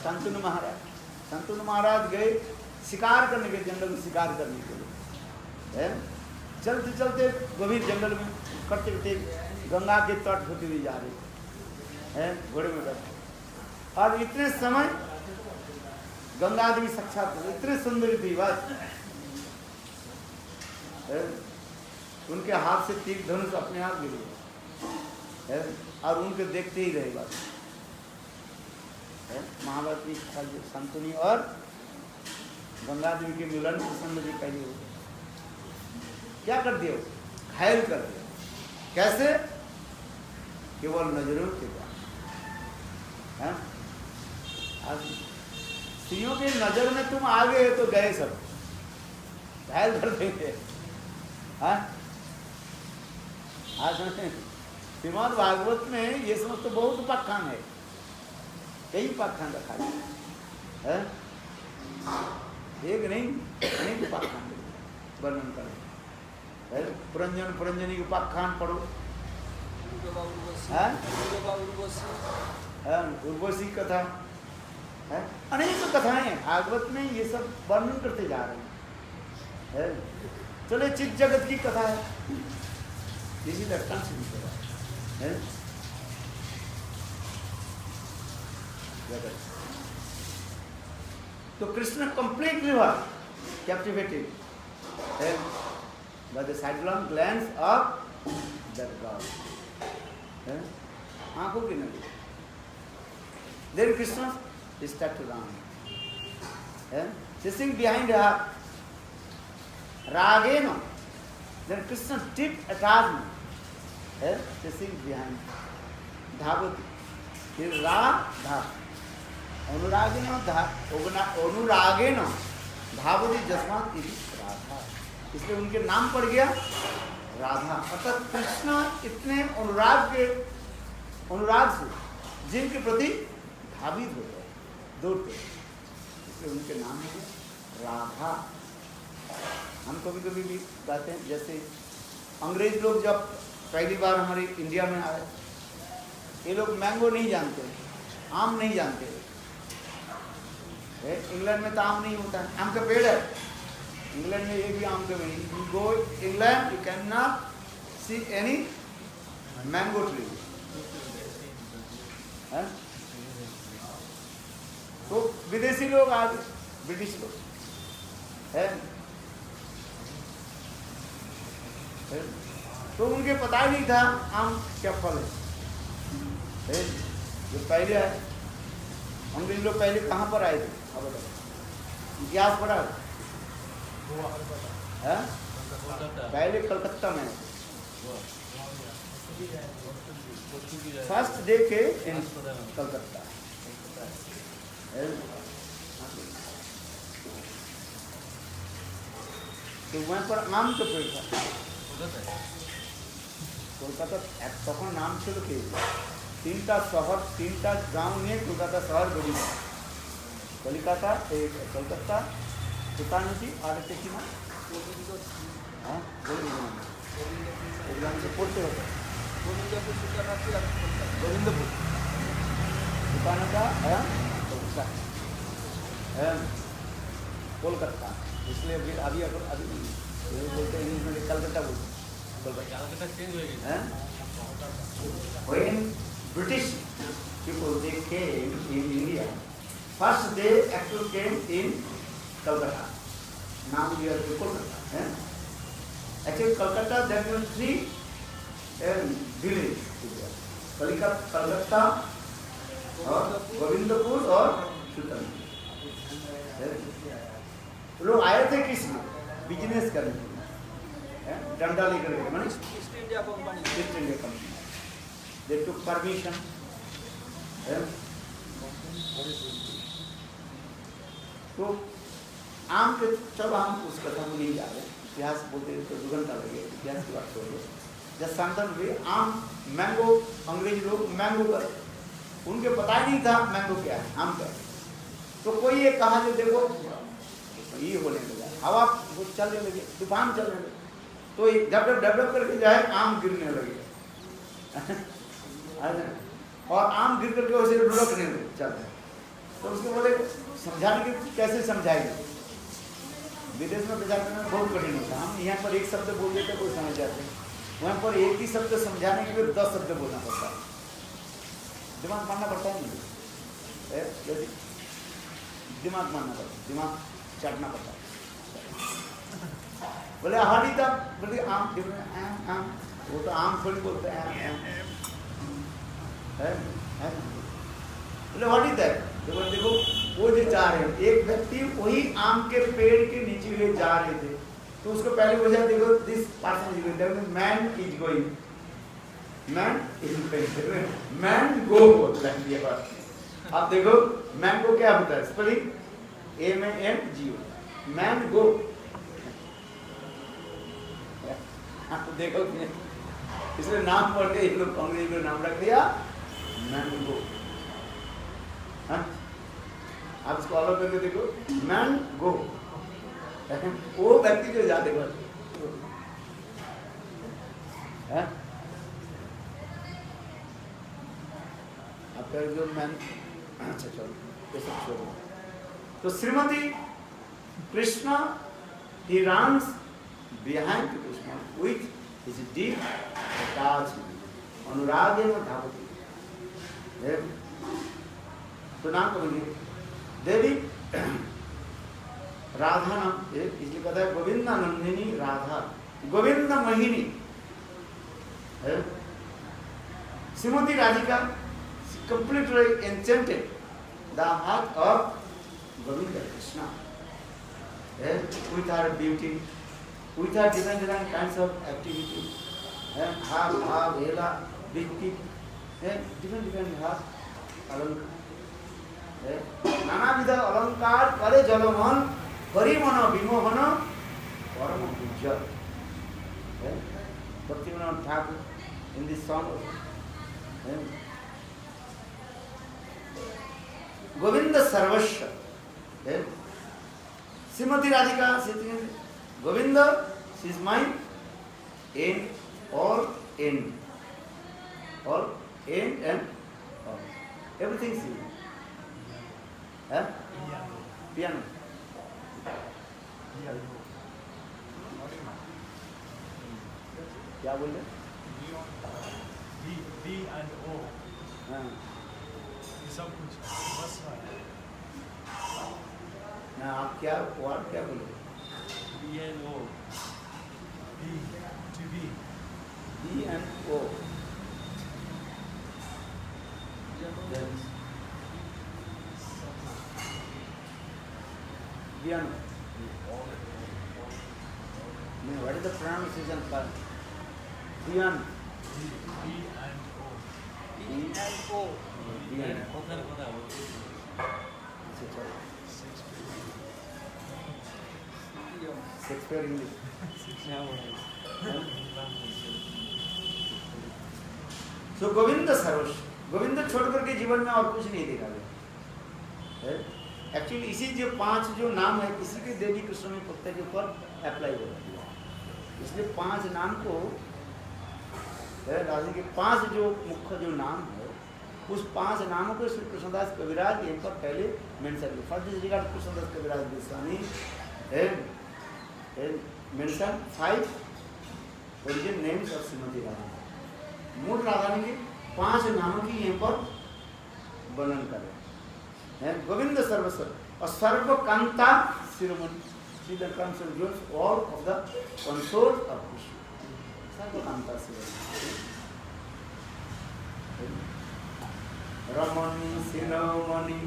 शांतनु महाराज। शांतनु महाराज गए शिकार करने के, जंगल में शिकार करने के लिए। चलते चलते गंभीर जंगल में करते करते गंगा के तट होते हुए जा रहे हैं, घोड़े में बैठे। और इतने समय गंगा देवी साक्षात इतने सुंदरी थी, बस उनके हाथ से तीर धनुष अपने आप गिरे और उनके देखते ही रहे। बस महाभारत की शांतनु और गंगा देवी के मिलन प्रसन्न जी पहले हो, क्या कर दिया, घायल कर दिया। कैसे? केवल नजरों के द्वारा। स्त्रियों की नजर में तुम आ गए तो गए सब, घायल कर देंगे। श्रीमद् भागवत में ये समझ तो बहुत उपाख्यान है, कई उपाख्यान रखा है, एक नहीं अनेक उपाख्यान वर्णन करें। पुरंजन पुरंजनी की उपाख्यान पढ़ो, उर्वशी कथा है, अनेक कथाएं हैं भागवत में, ये सब वर्णन करते जा रहे हैं। चले चित जगत की कथा है, इसी लक्षण से तो कृष्ण कंप्लीटली हुआ captivated by the sidelong glance of that God. है? आंखों की नली। Then Krishna start to run. Chasing behind her. Ragena. Then Krishna deep attachment. Chasing behind. Dhavati. फिर राधा. अनुरागेन धावती जस्मात इति राधा, इसलिए उनके नाम पड़ गया राधा। अर्थात कृष्ण इतने अनुराग से जिनके प्रति धावित होते हैं, दौड़ते हैं, इसलिए उनके नाम है राधा। हम कभी कभी भी कहते हैं, जैसे अंग्रेज लोग जब पहली बार हमारे इंडिया में आए, ये लोग मैंगो नहीं जानते, आम नहीं जानते। इंग्लैंड में तो आम नहीं होता है, आम का पेड़ है, इंग्लैंड में एक भी आम का नहीं। You go England, you can not see any mango tree. तो विदेशी लोग आज, ब्रिटिश लोग है, तो उनके पता ही नहीं था आम क्या फल है। जो पहले आए अंग्रेज लोग, पहले कहाँ पर आए थे? अब बताओ, इतिहास पढ़ा है? पहले कलकत्ता में फर्स्ट डे के इन कलकत्ता। तो वहाँ पर आम का पेड़ था। কলকাতা তখন নাম ছিল কি, তিনটা শহর, তিনটা গাঁও নিয়ে কলকাতা শহর গঠিত। কলিকাতা, এই কলকাতা, সুতানুটি, আর একটা কি না, হ্যাঁ এগুলো আমাকে পড়তে হতো। গোবিন্দপুর, সুতানুটা, হ্যাঁ কলকাতা, হ্যাঁ कोलकाता। इसलिए अभी बोलते हैं इंग्लिश में कलकत्ता बोलते हैं। When British people they came in India, first they actually came in Calcutta. Now we are in Kolkata. Actually, Calcutta there were three villages. Calcutta, और गोविंदपुर और सुल्तान। लोग आए थे किस लिए? बिजनेस करने के लिए, डंडा लेकर के, माने ईस्ट इंडिया कंपनी। दे टुक परमिशन। तो आम के, चलो हम उस कथा में नहीं जा रहे, इतिहास बोलते तो 2 घंटा लगे, इतिहास की बात छोड़िए। जब शांतन हुए आम, मैंगो, अंग्रेज लोग मैंगो कर, उनके पता ही नहीं था मैंगो क्या है, आम क्या है। तो कोई ये कहा जो देखो ये होने लगा, हवा चलने लगे, तूफान चलने लगे, तो जब डेवलप करके जाए आम गिरने लगे और आम गिर करके वैसे लुढ़कने लगे चलते। तो उसको बोले समझाने के कैसे समझाएंगे, विदेश में प्रचार करना बहुत कठिन होता है। हम यहाँ पर एक शब्द बोल देते कोई समझ जाते हैं, वहाँ पर एक ही शब्द समझाने के लिए 10 शब्द बोलना पड़ता है, दिमाग मानना पड़ता है। नहीं दिमाग मानना पड़ता है, दिमाग चाटना पड़ता है। बोले हाड़ी तब, बोले आम, आम, वो तो आम थोड़ी बोलते हैं, बोले हाड़ी तक। तो बोले देखो वो जो जा रहे हैं, एक व्यक्ति वही आम के पेड़ के नीचे हुए जा रहे थे, तो उसको पहले बोला देखो this person is going, man is going, man is going, man गो बोलता है ये बात। अब देखो मैन को क्या होता है, स्पेलिंग MANGO, मैन गो। आपको देखो इसलिए नाम पढ़ के इन लोग अंग्रेजी में नाम रख दिया मैंगो। आप इसको अलग करके देखो, मैंगो, वो व्यक्ति जो जाते बस आपका जो मैन, अच्छा चलो ये सब छोड़ो। तो Shrimati Krishna he runs behind Krishna with his deep attachment, अनुरागेन धावति। तो नाम करेंगे देवी राधा नाम, इसलिए कहता है Govind Nandini Radha, Govind Mohini. Srimati Radhika completely enchanted the heart of Govinda Krishna. With her beauty, with her different kinds of activity, Bhav, Hela, Bhikti, different heart, Alankar. नानाविध अलंकार करे जलमन परिमन विमोहन परम पूज्य. Bhaktivinoda Thakur in this song, Govinda Sarvasya. Srimati Radhika says, Govinda, she is my end, all end. All end and all. Everything she is. Piano. क्या बोल रहे? D and O. ये सब कुछ बस है. ना आप क्या वर्ड क्या बोले? B and O. D to B. D and O. Piano. What is the pronunciation for piano? D and O. D and O. কোথায় কোথায় Shakespeare English. So Govinda Sarvash. Govind छोड़ करके जीवन में और कुछ नहीं देखा गया. एक्चुअली इसी जो 5 जो नाम है किसी के देवी कृष्ण में पुत्र के ऊपर अप्लाई हो रहा है. इसलिए 5 नाम को राजा के 5 जो मुख्य जो नाम है उस 5 नामों को श्री कृष्णदास कविराज यहाँ पर पहले मेंशन किया. First is regard Krishnadas Kaviraj Goswami mention 5 origin names of Shrimati Radha. मूल राधा रानी के 5 नामों की यहाँ पर वर्णन कर रहे हैं. गोविंद सर्वस्व और सर्वकांता शिरोमणि. See the consuls all of the consort of Krishna. Sarvakanta Shiromani. Ramani Shiromani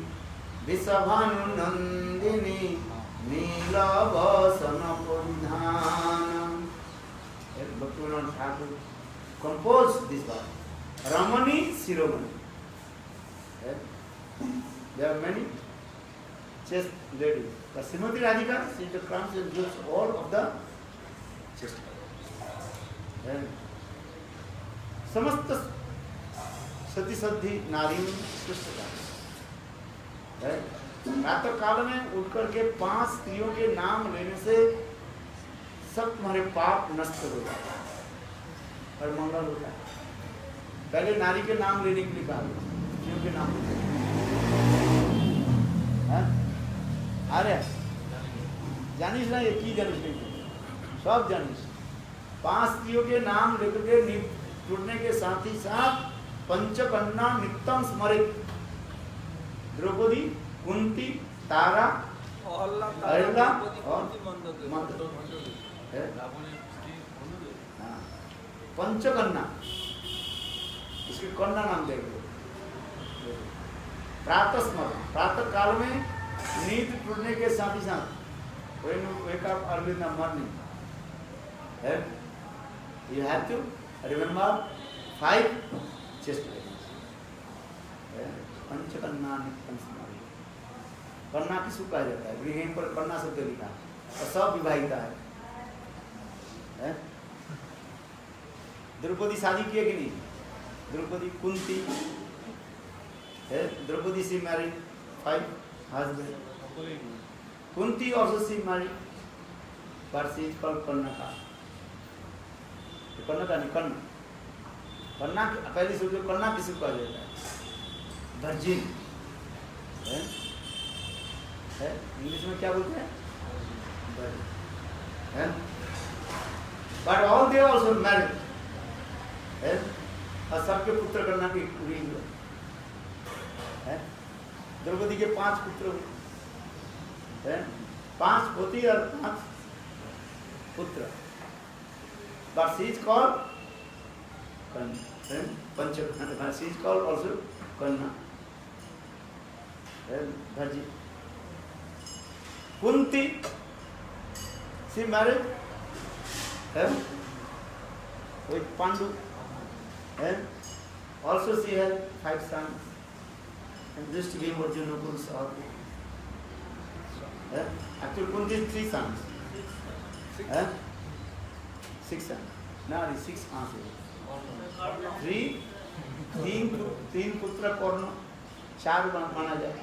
Visabhanu Nandini Neelavasana Pundhanam. Bhaktivinoda Thakur composed this verse. Ramani Shiromani. There are many chest ladies. But Srimati Radhika, she is the crowns and jewels all of the chest. समस्त सती सद्धि नारी सृष्ट है. प्रातः काल में उठ करके 5 स्त्रियों के नाम लेने से सब तुम्हारे पाप नष्ट हो जाते हैं और मंगल होता है. पहले नारी के नाम लेने के लिए कहा स्त्रियों के नाम अरे जानिस ना ये की जानिस नहीं सब जानिस. 5 स्त्रियों के नाम लेकर के जुड़ने के साथ ही साथ पंचकन्या नित्यम स्मरित. द्रौपदी, कुंती, तारा, अहिल्या और पंचकन्या. इसके कन्या नाम देखो. प्रातः स्मरण, प्रातः काल में नींद टूटने के साथ ही साथ when you wake up early in the morning, you have to remember 5 chest lines. पंचकन्या नित्यम स्मरण. कन्या किसको कहा जाता है? गृहिणी पर कन्या शब्द लिखा है और सब विवाहिता है. द्रौपदी शादी किए कि नहीं? Draupadi, Kunti, Draupadi she married 5 husbands. Kunti also she married, but she is called Kannaka. Kannaka नहीं कन्या. कन्या पहली सोचो कन्या किसको कहा जाता है? वर्जिन. इंग्लिश में क्या बोलते हैं? Virgin. But all they also married. और सबके पुत्र कन्या की पूरी हुए. द्रौपदी के 5 पुत्र हुए. 5 पोती और 5 पुत्र. But she is called Panchakanya. She is called also Kanna. Bhaji. Kunti, she married with Pandu. Also she had 5 sons. And just to give Arjuna Kunti. Actually Kunti 3 sons. 6 sons. Now it is 6 answers. 3 पुत्र कर्ण 4 माना जाए.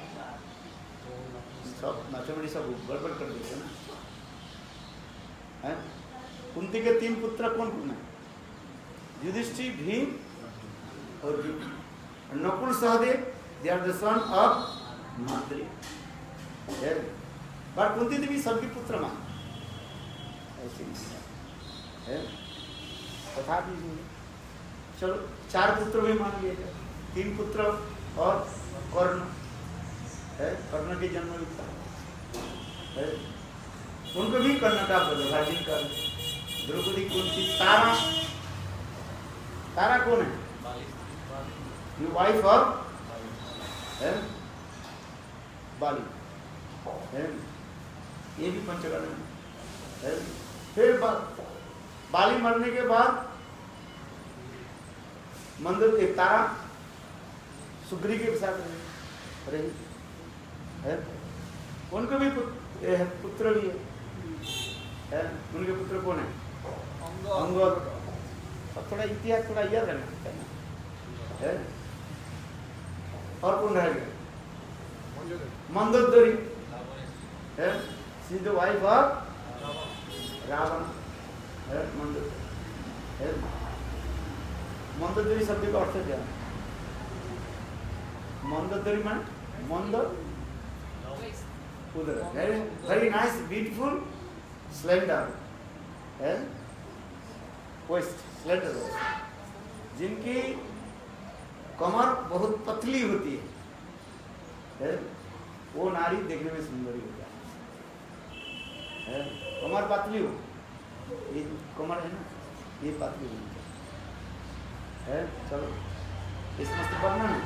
सब mathematics सब गड़बड़ कर देते हैं ना. कुंती के 3 पुत्र कौन है? युधिष्ठिर, भीम और Arjun. Nakul Sahadev, they are the son of Madri. But Kunti Devi सबके पुत्र मान ऐसे तथापि चलो 4 पुत्र भी मान लिए, 3 पुत्र और कर्ण कर्ण के जन्म है. उनको भी कर्ण का भाजी का. द्रौपदी, कुंती, तारा. तारा कौन है? वाइफ ऑफ बाली. ये भी पंचकर्ण है. फिर बाली मरने के बाद मंदिर एक तारा सुग्री के साथ रही है. उनको भी पुत्र भी है. उनके पुत्र कौन है? अंगद. अब थोड़ा इतिहास थोड़ा याद रखना है. और कौन रह गया? मंदोदरी है. She is the wife of Ravana है. मंदोदरी शब्द का अर्थ क्या है? मंदोदरी माने मंद उदर. वेरी नाइस, ब्यूटीफुल, स्लेंडर है. वेस्ट स्लेंडर, जिनकी कमर बहुत पतली होती है. वो नारी देखने में सुंदरी होता है. कमर पतली हो, ये कमर है ना, ये पतली होती है. चलो इसमें तो पढ़ना है.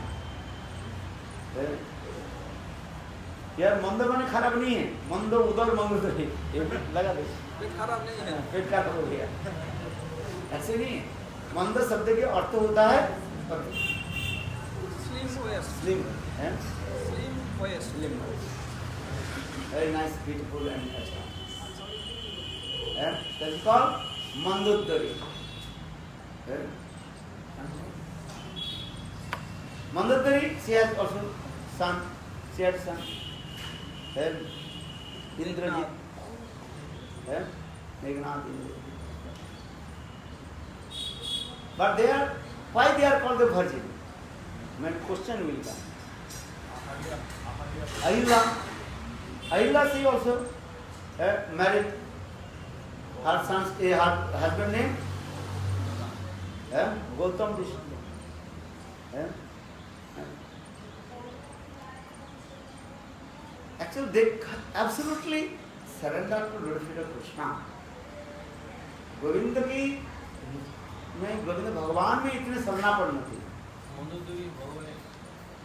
यार मंद माने खराब नहीं है. मंद उदर मंद है, लगा दे. पेट खराब नहीं है, पेट खराब हो गया ऐसे नहीं है. मंद शब्द के अर्थ होता है स्लिम है. Slim. Very nice, beautiful and अच्छा. That is called Mandodari. Mandodari, she has also son. She had son. Indrajit. Meghnad, Indrajit. But they are, why they are called the virgin? When question will come. Ahila, she also married. Her son's her husband name Gautam Vishnu. Actually, they absolutely surrendered to Lord Shri Krishna. Govind की में गोविंद भगवान में इतने शरणापन्न थे.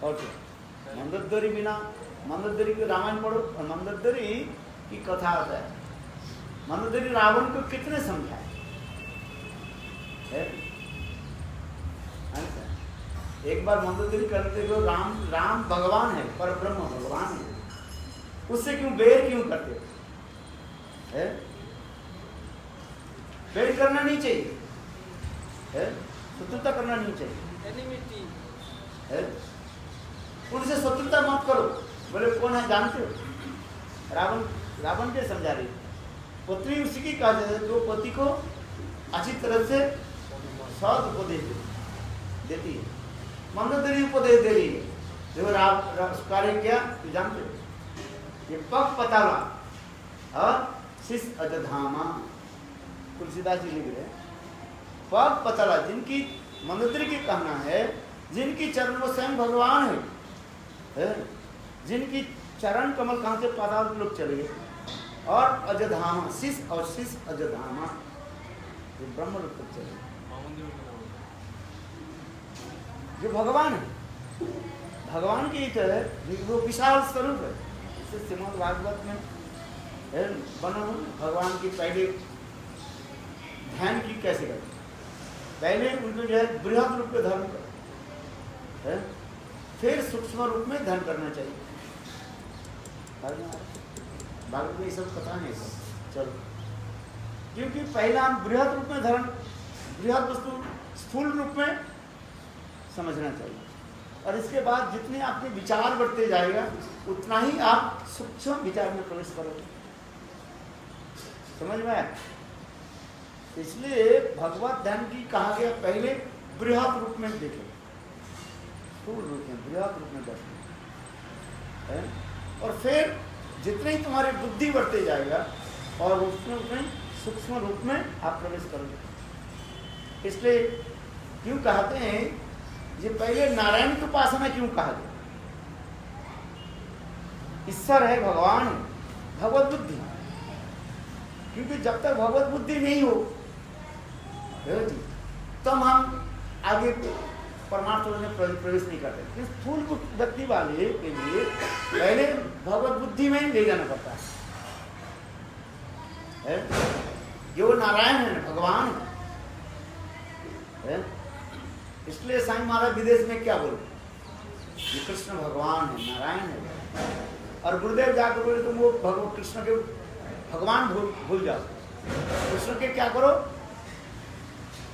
और क्या मंदोदरी बिना, मंदोदरी की रामायण पढ़ो और मंदोदरी की कथा आता है. मंदोदरी रावण को कितने समझाए है? एक बार मंदोदरी करते हुए राम भगवान है, पर ब्रह्म भगवान है, उससे क्यों बैर क्यों करते है? बैर करना नहीं चाहिए है, शत्रुता करना नहीं चाहिए है. उनसे शत्रुता मत करो. बोले कौन है जानते हो? रावण के समझा रही. पत्नी उसी की कहा जाता है जो पति को अच्छी तरह से सद उपदेश देती है. मंदोदरी उपदेश दे रही है. देखो कार्य क्या जानते हो? ये पग पताला और शिष अजधामा. तुलसीदास जी लिख रहे हैं पग पताला, जिनकी मंदोदरी की कहना है जिनकी चरण में स्वयं भगवान है, जिनकी चरण कमल कहाँ से पाताल लोग चले गए. और अजधामा, शिष और शिष अजधामा, ये ब्रह्म लोक तक चले. जो भगवान है, भगवान की तरह वो विशाल स्वरूप है। इससे श्रीमद् भागवत में बना भगवान की पहले ध्यान की कैसे करें, पहले उनको जो है बृहद रूप में धर्म कर, फिर सूक्ष्म रूप में धन करना चाहिए। भागवत में ये सब पता नहीं सब। चलो, क्योंकि पहला हम बृहद रूप में धर्म, बृहद वस्तु स्थूल रूप में समझना चाहिए, और इसके बाद जितने आपके विचार बढ़ते जाएगा उतना ही आप सूक्ष्म विचार में प्रवेश करोगे। समझ में आया? इसलिए भगवत ध्यान की कहा गया पहले बृहद रूप में देखें, स्थूल रूप में, बृहद रूप में देखें, और फिर जितने ही तुम्हारी बुद्धि बढ़ते जाएगा और उसमें सूक्ष्म रूप में आप प्रवेश करोगे। इसलिए क्यों कहते हैं ये पहले नारायण की उपासना क्यों कहा गया? ईश्वर है, भगवान, भगवत बुद्धि, क्योंकि जब तक भगवत बुद्धि नहीं हो तब हम आगे परमार्थ में प्रवेश नहीं करते। स्थूल व्यक्ति वाले के लिए पहले भगवत बुद्धि में ले जाना पड़ता है। जो नारायण है, भगवान है। इसलिए साईं महाराज विदेश में क्या बोले, ये कृष्ण भगवान है, नारायण है, और गुरुदेव जाकर बोले तुम वो भगवान कृष्ण के भगवान भूल जाओ, कृष्ण के क्या करो,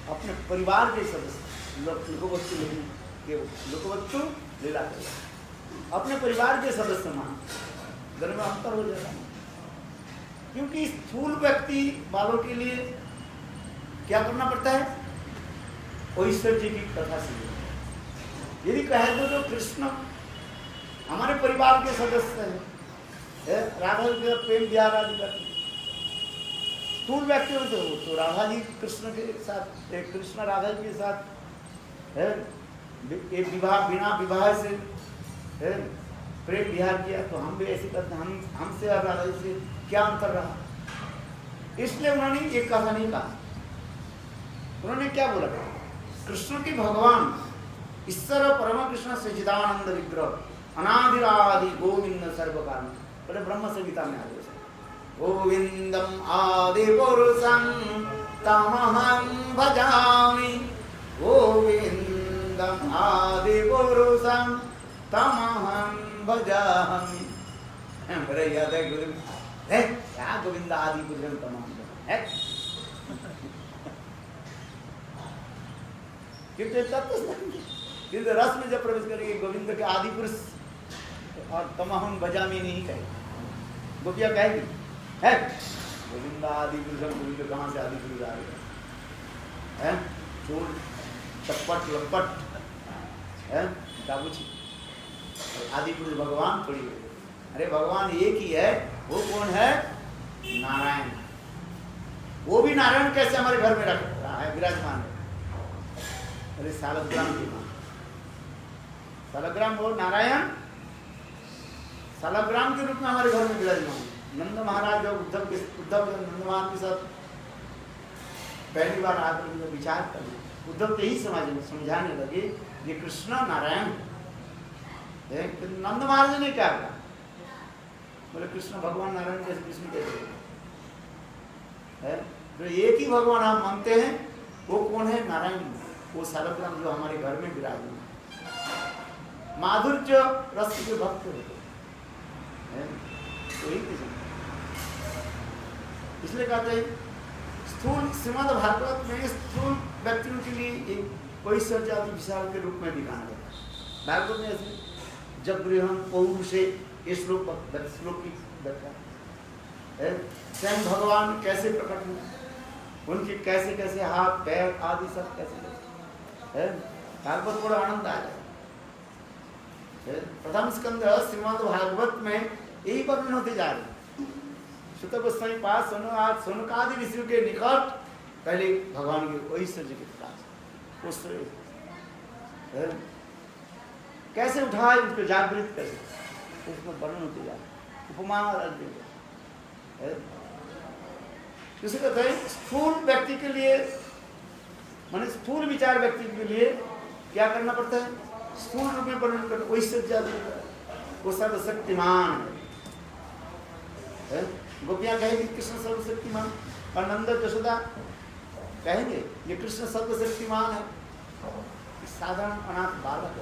अपने परिवार के सदस्य लोकवस्तु लीला करो, अपने परिवार के सदस्य मान, घर में अंतर हो जाता है। क्योंकि स्थूल व्यक्ति वालों के लिए क्या करना पड़ता है, ऐश्वर्य की कथा से यदि कहे तो जो कृष्ण हमारे परिवार के सदस्य हैं, राधा जी का प्रेम ब्याह आदि करते, स्थूल व्यक्ति होते हो तो राधा जी कृष्ण के साथ, कृष्ण राधा जी के साथ है, एक विवाह बिना विवाह से है, प्रेम विहार किया, तो हम भी ऐसे करते, हमसे और राधा जी से क्या अंतर रहा? इसलिए उन्होंने एक कथा नहीं कहा, उन्होंने क्या बोला, कृष्ण की भगवान ईश्वर परम कृष्ण सच्चिदानंद विग्रह अनादिरादि गोविंद सर्वकारण, बड़े ब्रह्म संहिता में आ गए, गोविंदम आदि पुरुषं तमहं भजामि, गोविंदम आदि पुरुषं तमहं भजामि। बड़े याद है गोविंद है क्या, गोविंद आदि पुरुषं तमहं है, किंतु किंतु रस में जब प्रवेश करेंगे गोविंद के आदि पुरुष और तमहं भजामि नहीं कहे, गोपिया कहेगी है गोविंद आदि पुरुष, गोविंद कहाँ से आदि पुरुष आ गए हैं, चोर चप्पट लपट है दाबूची, आदि पुरुष भगवान थोड़ी है। अरे भगवान एक ही है, वो कौन है, नारायण। वो भी नारायण कैसे हमारे घर में रख रहा है, विराजमान है। अरे सालग्राम की मां, सालग्राम वो नारायण सालग्राम के रूप में हमारे घर में विराजमान है। नंद महाराज जब उद्धव नंद महाराज के साथ पहली बार आकर विचार करने, उद्धव यही समझाने लगे ये कृष्ण नारायण है। नंद महाराज ने क्या कहा, बोले कृष्ण भगवान नारायण कैसे, कृष्ण कैसे है, तो एक ही भगवान हम मानते हैं, वो कौन है, नारायण, वो सालग्राम जो हमारे घर में विराजमान है, माधुर्य रस के भक्त होते हैं, वही किसी। इसलिए कहते हैं स्थूल श्रीमद् भागवत में स्थूल व्यक्तियों के लिए एक कोई सर्जाति विशाल के रूप में दिखाना जाता है। भागवत में ऐसे जब गृहम पौरुषे ये श्लोक की व्याख्या है, स्वयं भगवान कैसे प्रकट हुए, उनके कैसे कैसे हाथ पैर आदि सब कैसे कैसे है, भागवत बड़ा आनंद आ जाए। प्रथम स्कंद श्रीमद् भागवत में यही वर्णन होते जा रहे। सुत गोस्वामी पास सोनकादि ऋषियों के निकट पहले भगवान के ऐश्वर्य के प्रकाश, उस कैसे उठाए, उसको जागृत कैसे, उसमें वर्णन होते जा रहे, उपमा है। किसी कहते हैं स्थूल व्यक्ति के लिए, माने स्थूल विचार व्यक्ति के लिए क्या करना पड़ता है? स्थूल रूप में वर्णन करना, वही से ज्यादा वो सर्वशक्तिमान है। गोपियां कहेंगी कृष्ण सर्वशक्तिमान, और नंद यशोदा कहेंगे ये कृष्ण सर्वशक्तिमान है। साधारण अनाथ बालक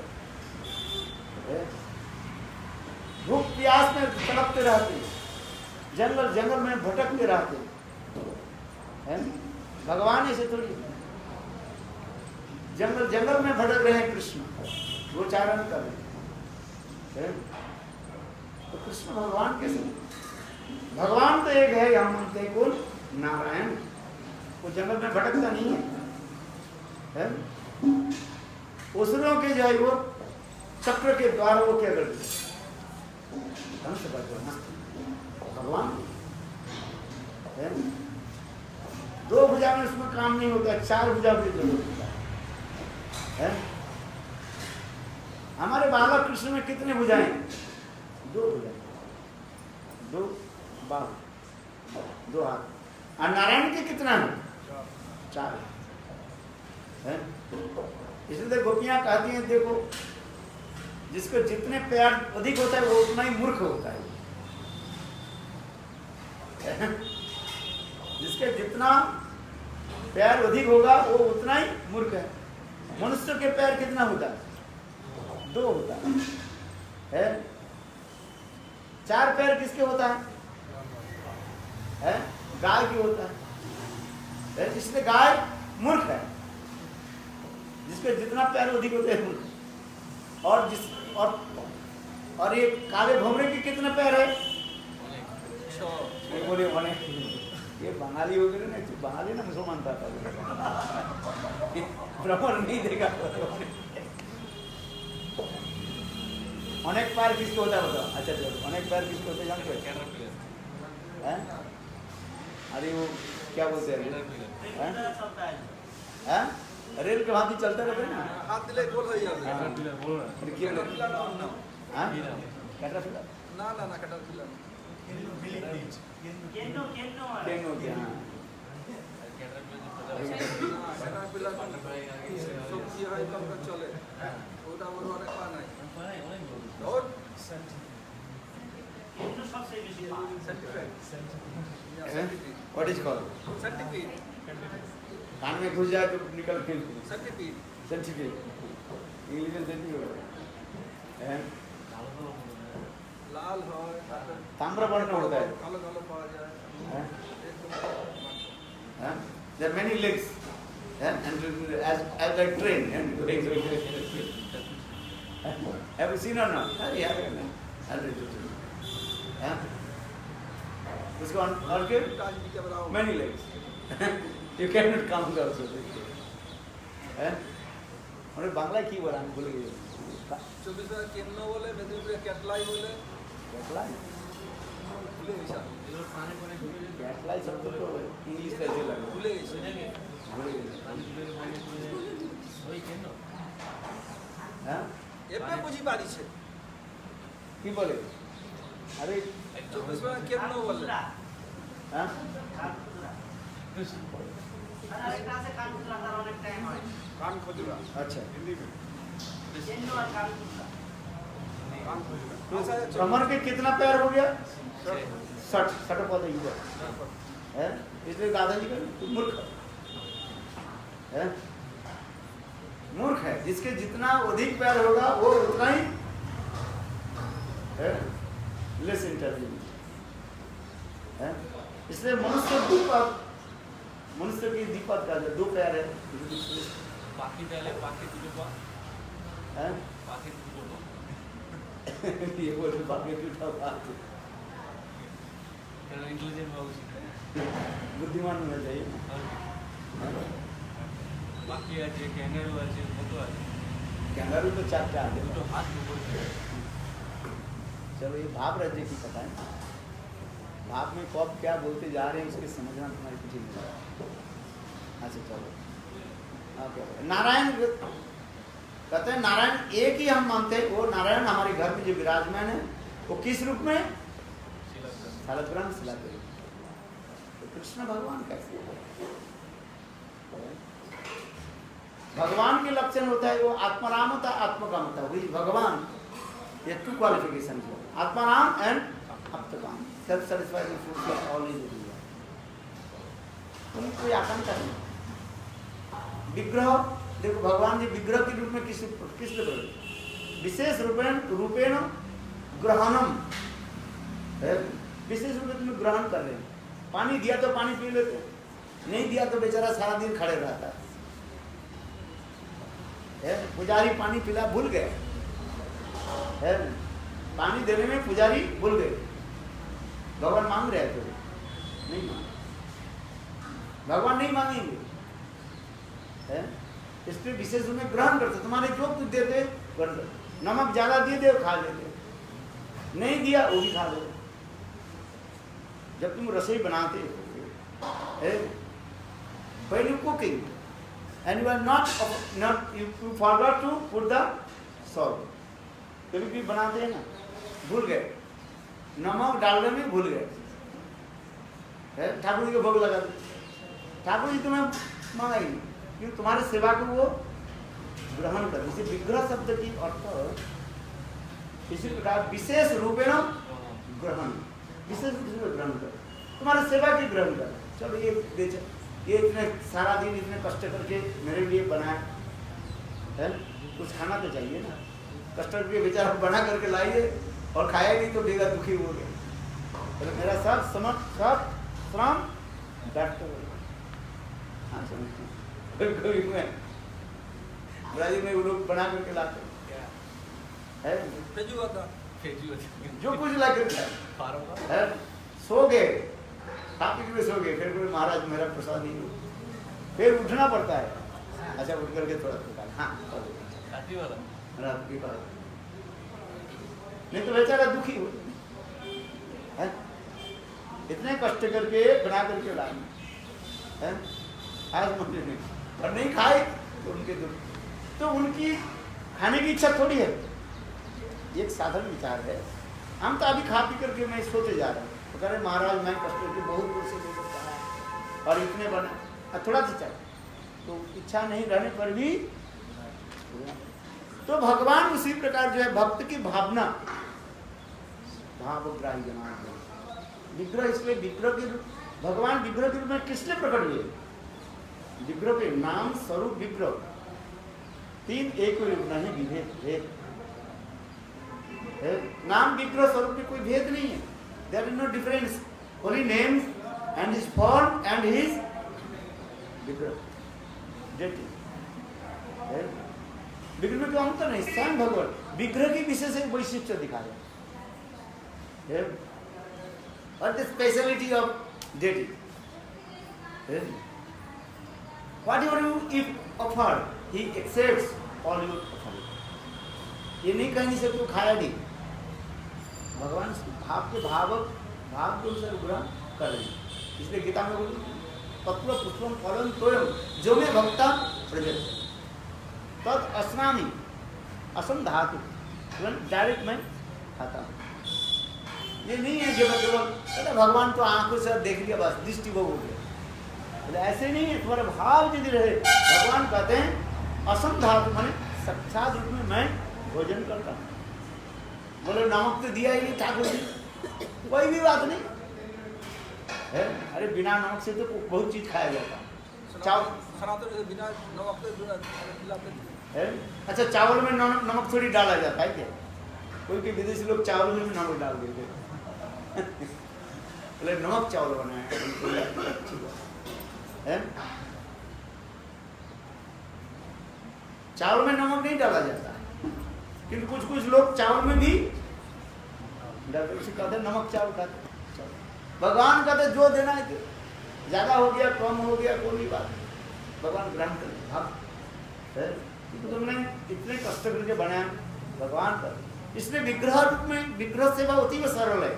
है, भूख प्यास में तड़पते रहते, जंगल जंगल में भटकते रहते हैं। भगवान ऐसे थोड़ी, जंगल जंगल में भटक रहे हैं कृष्ण, गोचारण कर रहे हैं। तो कृष्ण भगवान कैसे? भगवान तो एक है, हम मानते हैं कौन? नारायण। वो जंगल में भटकता नहीं है। असुरों के जो है वो चक्र के द्वारा वो क्या करते भगवान है। दो भुजा में उसमें काम नहीं होता, चार भुजा की जरूरत होता है। हमारे बालक कृष्ण में कितने भुजाएं? दो भुजाएं, दो बाल, दो हाथ। और नारायण के कितना है? चार है। इसलिए गोपियां कहती हैं देखो, जिसको जितने प्यार अधिक होता है वो उतना ही मूर्ख होता है। जिसके जितना प्यार अधिक होगा वो उतना ही मूर्ख है। मनुष्य के पैर कितना होता है? दो होता है। चार पैर किसके होता है? गाय की होता है। इसलिए गाय मूर्ख है, जिसके जितना पैर अधिक होते हैं मूर्ख। और ये काले भौमरे के कितने पैर है? बोले ये बंगाली हो गए ना, बंगाली ना मुसलमान था भ्रमण नहीं देगा। अनेक पैर किसके होता है बताओ? अच्छा चलो, अनेक पैर किसके होते हैं जानते हैं? अरे वो क्या बोलते हैं? रेल के भांति चलते रहते हैं ना। हाथ दिले बोल रही है कैटरपिलर ना ना ना कैटरपिलर সবজি হয় তখন চলে ওটা বড় অনেক পা নাই और व्हाट इज कॉल्ड सर्टिफिकेट कान में घुस जाए तो निकल के सर्टिफिकेट सर्टिफिकेट इंग्लिश में सर्टिफिकेट लाल হয় ताम्रपर्ण होता है। কালো কালো পাওয়া যায় There are many legs, and as a train. Have you seen or not? उसको और के many legs. You cannot count also. और बांग्ला की बोला हम भूल गए। 24 কেন্ন বলে মেদিনীপুরে ক্যাটলাই বলে कैटलाई ভুলে গেছি कैटलाई शब्द तो इंग्लिश कैसे लगे? ভুলে গেছি এমনি বুঝি পারিছে কি বলে? अरे 24 কেন্ন বলে हाँ কান খজুরা अच्छा हिंदी में तो भ्रमर के कितना पैर हो गया? 60 पद ही है। इसलिए दादाजी का मूर्ख है, मूर्ख है। जिसके जितना अधिक पैर होगा वो उतना ही लेस इंटेलिजेंट है। इसलिए मनुष्य दीपक, मनुष्य की दीपक का जो दो पैर है बाकी पहले बाकी तुझे पा हैं? बाकी तुझे पा ये बोल बाकी टूटा बात कारण इंटेलिजेंट होगा उसी बुद्धिमान होना चाहिए। बाकी आज ये कैंगरू आज ये फोटो आज कैंगारू तो चार आते तो हाथ में बोल चलो ये भाव राज्य की कथा है। भाव में कब क्या बोलते जा रहे हैं उसके समझना तुम्हारी कुछ नहीं है। अच्छा चलो नारायण कहते हैं, नारायण एक ही हम मानते हैं। वो नारायण हमारे घर में जो विराजमान है वो किस रूप में? शालग्राम शिलाग्राम। तो कृष्ण भगवान कैसे? भगवान के लक्षण होता है वो आत्माराम होता है, आत्मकाम होता है, वही भगवान। ये 2 क्वालिफिकेशन है, Atmaram and Atmakam, self satisfied food all is कोई आकांक्षा नहीं। विग्रह देखो, भगवान जी विग्रह के रूप में किस विशेष रूपेण ग्रहणम, विशेष रूप में तुम्हें ग्रहण कर रहे हैं। पानी दिया तो पानी पी लेते, नहीं दिया तो बेचारा सारा दिन खड़े रहता है। पुजारी पानी पिला भूल गए है, पानी देने में पुजारी भूल गए, भगवान मांग रहे थे, नहीं मांग, भगवान नहीं मांगेंगे है, इसलिए विशेष रूप में ग्रहण करते। तुम्हारे जो कुछ देते ग्रहण करते, नमक ज्यादा दिए दे खा लेते, नहीं दिया वो भी खा लेते। जब तुम रसोई बनाते हो, when you cooking and you are not you forgot to put the salt, कभी भी बनाते हैं ना, भूल गए, नमक डालने में भूल गए, ठाकुर जी को भोग लगा दे, ठाकुर जी तुम्हें मांगेंगे क्योंकि तुम्हारे सेवा को वो ग्रहण कर। इसे विग्रह शब्द की अर्थ इसी प्रकार विशेष रूपेण ग्रहण, विशेष रूप से ग्रहण कर, तुम्हारे सेवा की ग्रहण कर। चलो ये इतने सारा दिन इतने कष्ट करके मेरे लिए बनाया है, कुछ खाना तो चाहिए ना, कष्ट करके बेचारा बना करके लाइए और खाया नहीं तो बेगा दुखी हो गया, तो मेरा सब समर्थ सब श्रम डॉक्टर। हाँ समझते हैं, ब्राजील में वो लोग बना करके लाते है, जो कुछ ला करके है, सो गए, खाते में सो गए, फिर बोले महाराज मेरा प्रसाद नहीं, फिर उठना पड़ता है। अच्छा उठ करके थोड़ा थोड़ा, हाँ रात की बात, नहीं तो बेचारा दुखी हो है, इतने कष्ट करके बना करके लाए हैं, आज मंदिर में और नहीं खाए तो उनके दुख, तो उनकी खाने की इच्छा थोड़ी है। एक साधारण विचार है, हम तो अभी खा पी करके मैं सोते जा रहा हूँ, तो कह रहे महाराज मैं कष्ट करके बहुत दूर से लेकर आया और इतने बना, थोड़ा सा चाहिए, तो इच्छा नहीं रहने पर भी, तो भगवान उसी प्रकार जो है भक्त की भावना भावग्राही जना विग्रह, इसलिए विग्रह के भगवान विग्रह के रूप में किसने प्रकट हुए? विग्रह के नाम स्वरूप विग्रह, 3 एक रूप नहीं, विभेद भेद, नाम विग्रह स्वरूप में कोई भेद नहीं है, there is no difference, only name and his form and his विग्रह, विग्रह में कोई अंतर नहीं, स्वयं भगवान विग्रह की विशेष एक वैशिष्ट्य दिखा रहे हैं, और the speciality of deity, whatever you if offer, he accepts all your offering. ये नहीं कह नहीं सकते तो खाया नहीं, भगवान भाव के भाव के अनुसार ग्रहण कर रहे हैं। इसलिए गीता में बोली पत्र पुष्पम फलम तोयम जो में भक्ता प्रजत तद अस्नामी असम धातु, डायरेक्ट मैं खाता हूँ। ये नहीं है कि केवल भगवान तो आंखों से देख लिया बस दृष्टि वो हो गया, ऐसे नहीं है, तुम्हारा भाव यदि रहे, भगवान कहते हैं असम धातु माने साक्षात रूप में मैं भोजन करता हूँ। बोले नमक तो दिया ही नहीं ठाकुर जी, कोई भी बात नहीं है, अरे बिना नमक से तो बहुत चीज खाया जाता है, बिना नमक है। अच्छा चावल में नमक थोड़ी डाला जाता है क्या? कोई भी विदेशी लोग चावल में भी नमक डाल देते बोले नमक चावल बनाया है, चावल में नमक नहीं डाला जाता है, किंतु कुछ कुछ लोग चावल में भी डालते, उसे कहते नमक चावल खाते। भगवान कहते जो देना है, ज्यादा हो गया कम हो गया कोई बात नहीं, भगवान ग्रहण कर, तुमने इतने कष्ट करके बनाया भगवान का, इसलिए विग्रह रूप में विग्रह सेवा होती है सरल है?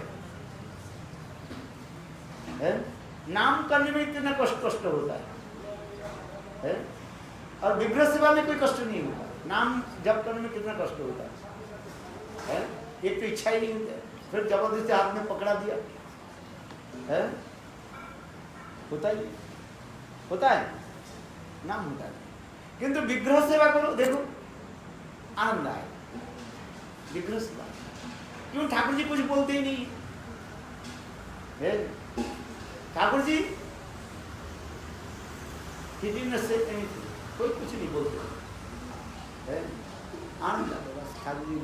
नाम करने में इतना कष्ट होता है? और विग्रह सेवा में कोई कष्ट नहीं होता, नाम जप करने में कितना कष्ट होता है? एक तो इच्छा ही नहीं होती, फिर जबरदस्ती हाथ में पकड़ा दिया है, होता है नाम होता है, किंतु विग्रह सेवा करो, देखो आनंद आए। विग्रह सेवा क्यों? ठाकुर जी कुछ बोलते ही नहीं है। ठाकुर जी से कोई कुछ नहीं बोलते है। आनंद आता है बस। ठाकुर जी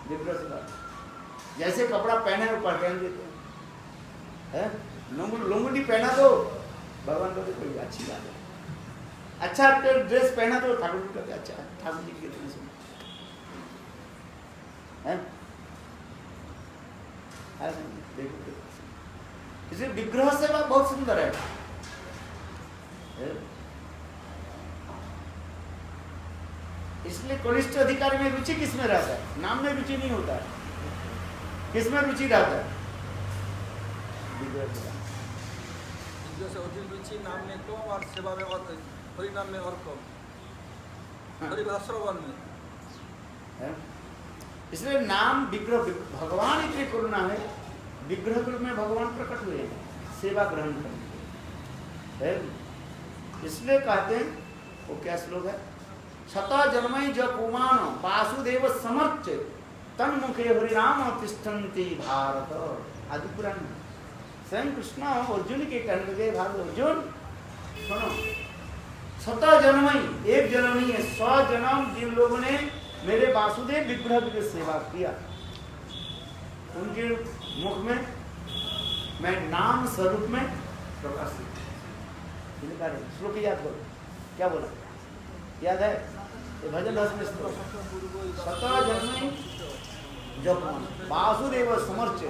विग्रह सेवा जैसे कपड़ा पहने ऊपर पहन देते हैं, लुंगड़ी पहना तो भगवान को कोई अच्छी बात है, अच्छा ड्रेस पहना तो ठाकुर जी का अच्छा है। ठाकुर जी की तरह से देखो, इसे विग्रह सेवा बहुत सुंदर है। इसलिए कनिष्ठ अधिकारी में रुचि किसमें रहता है? नाम में रुचि नहीं होता है, किसमें रुचि रहता है? विग्रह सेवा। जैसे अधीन रुचि नाम में कम और सेवा में और हरि नाम में और कम, हरिभाश्रवन में। इसलिए नाम विग्रह, भगवान इतनी करुणा है, विग्रह रूप में भगवान प्रकट हुए हैं सेवा ग्रहण करने के। इसलिए कहते हैं, वो क्या श्लोक है? छता जन्मई ज पुमान वासुदेव समर्च तन्मुखे हरिनाम तिष्ठन्ति भारत। आदि पुराण में स्वयं कृष्ण अर्जुन के कहने लगे, भाग अर्जुन सुनो, छता जन्मई, एक जन्म नहीं है, 100 जन्म जिन लोगों ने मेरे वासुदेव विग्रह की सेवा किया, उनके मुख में मैं नाम स्वरूप में प्रकाशित। श्लोक याद करो, क्या बोला? याद है? ये भजन रस में सता जन्मई जब वासुदेव समर्च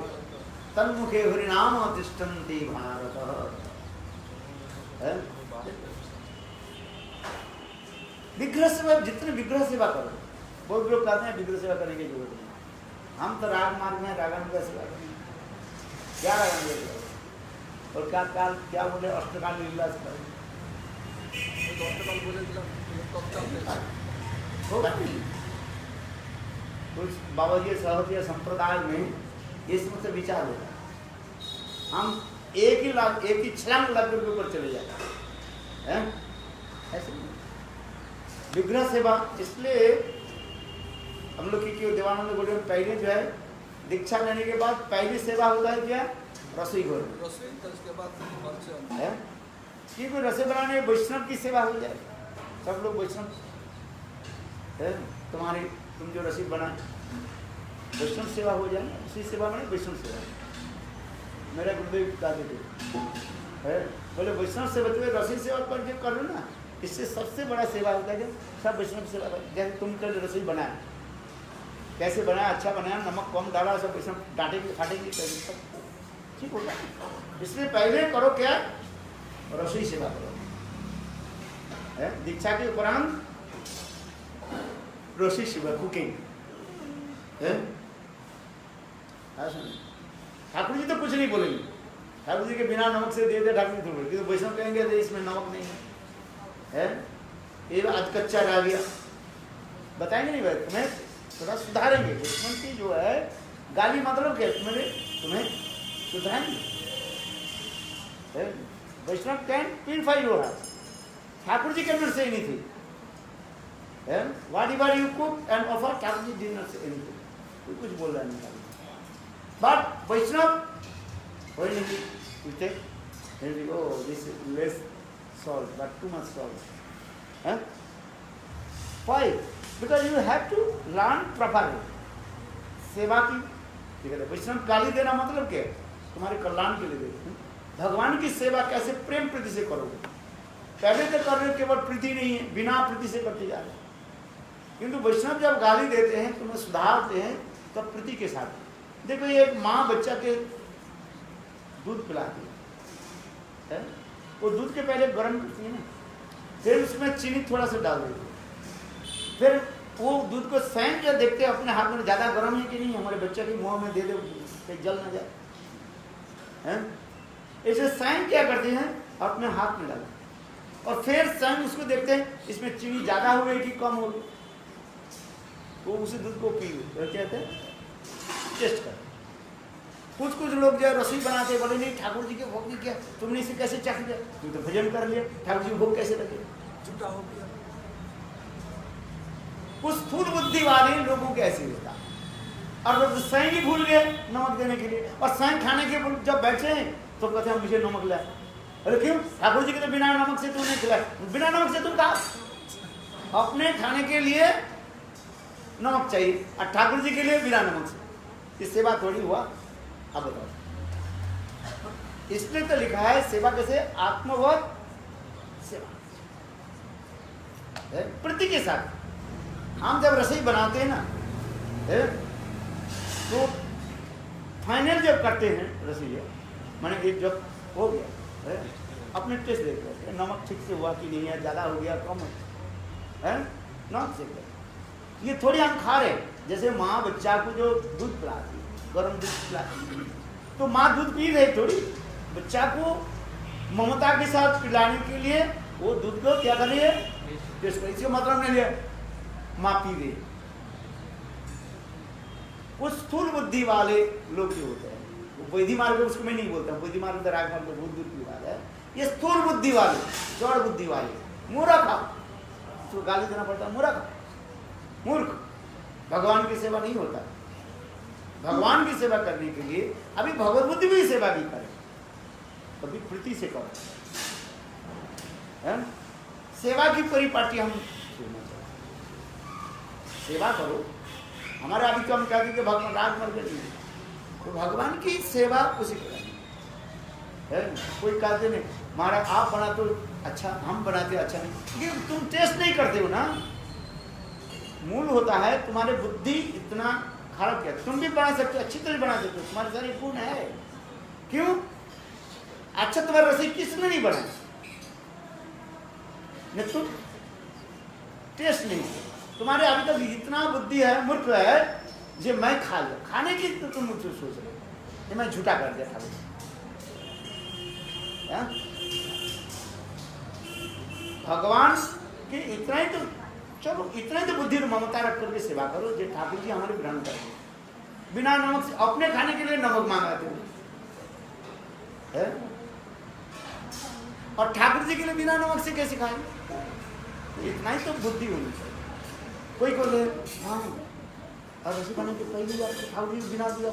तन्मुखे हरिनाम तिष्ठन्ति भारत। विग्रह सेवा, जितने विग्रह सेवा करो, बहुत लोग कहते हैं विग्रह सेवा करने की जरूरत नहीं, हम तो राग मार्ग में रागानुगा सेवा करेंगे। क्या रागानुगा और क्या बोले? अष्टकाल लीला से करेंगे, होगा नहीं। कुछ बाबा जी सहतिया संप्रदाय में इस से विचार होता है, हम एक ही छलांग लग के ऊपर चले जाते हैं, ऐसे नहीं। विग्रह सेवा इसलिए हम लोग की देवानंद गोटे में पहले जो है दीक्षा लेने के बाद पहली सेवा होता है क्या? रसोई घर में। कि कोई रसोई बनाने वैष्णव की सेवा हो जाए, सब लोग वैष्णव है, तुम जो रसोई बनाए वैष्णव सेवा हो जाए, उसी सेवा में वैष्णव सेवा। मेरा गुरुदेव कहते थे, बोले वैष्णव सेवा तो रसोई सेवा पर जो करो ना, इससे सबसे बड़ा सेवा होता है कि सब वैष्णव सेवा कर। जैसे तुम कल रसोई बनाए, कैसे बनाया? अच्छा बनाया, नमक कम डाला, सब वैष्णव डांटेंगे फाटेंगे, ठीक होगा। इसलिए पहले करो क्या? रसोई सेवा करो। दीक्षा के उपरांत रसोई सेवा, कुकिंग। ठाकुर जी तो कुछ नहीं बोलेंगे, ठाकुर जी के बिना नमक से दे दे ठाकुर जी बोलेंगे, तो वैष्णव कहेंगे इसमें नमक नहीं है, ये आज कच्चा रह गया, बताएंगे नहीं भाई, तुम्हें थोड़ा सुधारेंगे। वैष्णव की जो है गाली मतलब क्या? तुम्हें सुधारेंगे। Vaishnav can purify your heart. Thakur ji के अंदर से नहीं थी, whatever you cook and offer, Thakur ji dinner से एनीथिंग, कोई कुछ बोल रहा नहीं। बट वैष्णव वही नहीं पूछते, this less salt but too much salt. Why? Because you have to learn properly. सेवा की, ठीक है? वैष्णव गाली देना मतलब क्या? तुम्हारे कल्याण के लिए देते। भगवान की सेवा कैसे प्रेम प्रीति से करोगे? पहले तो कर रहे हो, केवल प्रीति नहीं है, बिना प्रीति से करते जा रहे हैं। किंतु वैष्णव जब गाली देते हैं, तुम्हें सुधारते हैं, तब प्रीति के साथ। देखो ये एक माँ बच्चा के दूध पिलाती है, वो दूध के पहले गर्म करती है ना, फिर उसमें चीनी थोड़ा सा डाल देती है, फिर वो दूध को सैन जो देखते हैं अपने हाथ में, ज़्यादा गर्म है कि नहीं, हमारे बच्चे के मुंह में दे दे कि जल ना जाए, हैं? इसे सैन क्या करते हैं? अपने हाथ में डालते, और फिर सैन उसको देखते हैं इसमें चीनी ज़्यादा हो गई कि कम हो गई, वो उसी दूध को पी क्या कहते हैं, टेस्ट कर। कुछ लोग जो रसोई बनाते बोले नहीं ठाकुर जी के भोग नहीं किया, तुमने इसे कैसे चख लिया? तुम तो भजन कर लिया, ठाकुर जी को भोग कैसे लगे? झूठा हो गया। उस स्थूल बुद्धि वाले लोगों के ऐसे होता है। और लोग स्वयं ही भूल गए नमक देने के लिए, और स्वयं खाने के जब बैठे तो कहते हैं मुझे नमक लाए। अरे क्यों? ठाकुर जी के तो बिना नमक से तूने खिलाया, बिना नमक से तुम कहा अपने खाने के लिए नमक चाहिए और ठाकुर जी के लिए बिना नमक से, ये सेवा थोड़ी हुआ। अब बताओ, इसलिए तो लिखा है सेवा कैसे? आत्मवत सेवा प्रति के साथ। हम जब रसोई बनाते हैं ना तो फाइनल जब करते हैं रसोई, माने कि जब हो गया अपने टेस्ट देख रहे हैं, नमक ठीक से हुआ कि नहीं है, ज़्यादा हो गया कम है, नमक से ये थोड़ी हम खा रहे हैं। जैसे माँ बच्चा को जो दूध पिलाती है, गर्म दूध पिलाती है, तो माँ दूध पी रही थोड़ी, बच्चा को ममता के साथ पिलाने के लिए वो दूध को क्या कर रही है? टेस्ट कर, इसका मतलब नहीं लिया माँ पी रही। वो स्थूल बुद्धि वाले लोग जो होते हैं, वो वैधि मार्ग उसको मैं नहीं बोलता, वैधि मार्ग तो राग मार्ग बहुत दूर की बात है। ये स्थूल बुद्धि वाले, जड़ बुद्धि वाले मूर्ख, उसको गाली देना पड़ता है मूर्ख। भगवान की सेवा नहीं होता। भगवान की सेवा करने के लिए अभी भगवत बुद्धि भी सेवा भी करे, कभी प्रीति से करो। सेवा की परिपाटी हम सेवा करो। हमारे अभी तो हम कहते कि भगवान राग मर गए, तो भगवान की सेवा उसी को है। कोई कहते नहीं महाराज आप बना तो अच्छा, हम बनाते अच्छा नहीं, ये तुम टेस्ट नहीं करते हो ना। मूल होता है तुम्हारे बुद्धि इतना खराब किया, तुम भी बना सकते हो, अच्छी तरह बना सकते हो, तुम्हारे सारे गुण है। क्यों? अच्छा तुम्हारा रसोई किसने नहीं बनाया? नहीं तुम टेस्ट नहीं, तुम्हारे अभी तक इतना बुद्धि है, मूर्ख है, जो मैं खा लिया, खाने की तो तुम मुझसे सोच रहे हो, मैं झूठा कर दिया था। भगवान के इतना ही तो, चलो इतना ही तो बुद्धि और ममता रख करके सेवा करो, जो ठाकुर जी हमारे ग्रहण कर बिना नमक से, अपने खाने के लिए नमक मांगाते हो, और ठाकुर जी के लिए बिना नमक से कैसे खाएंगे? इतना ही तो बुद्धि होनी चाहिए। कोई बोले हाँ और रसोई बनाने के पहली बार ठाकुर जी बिना दिया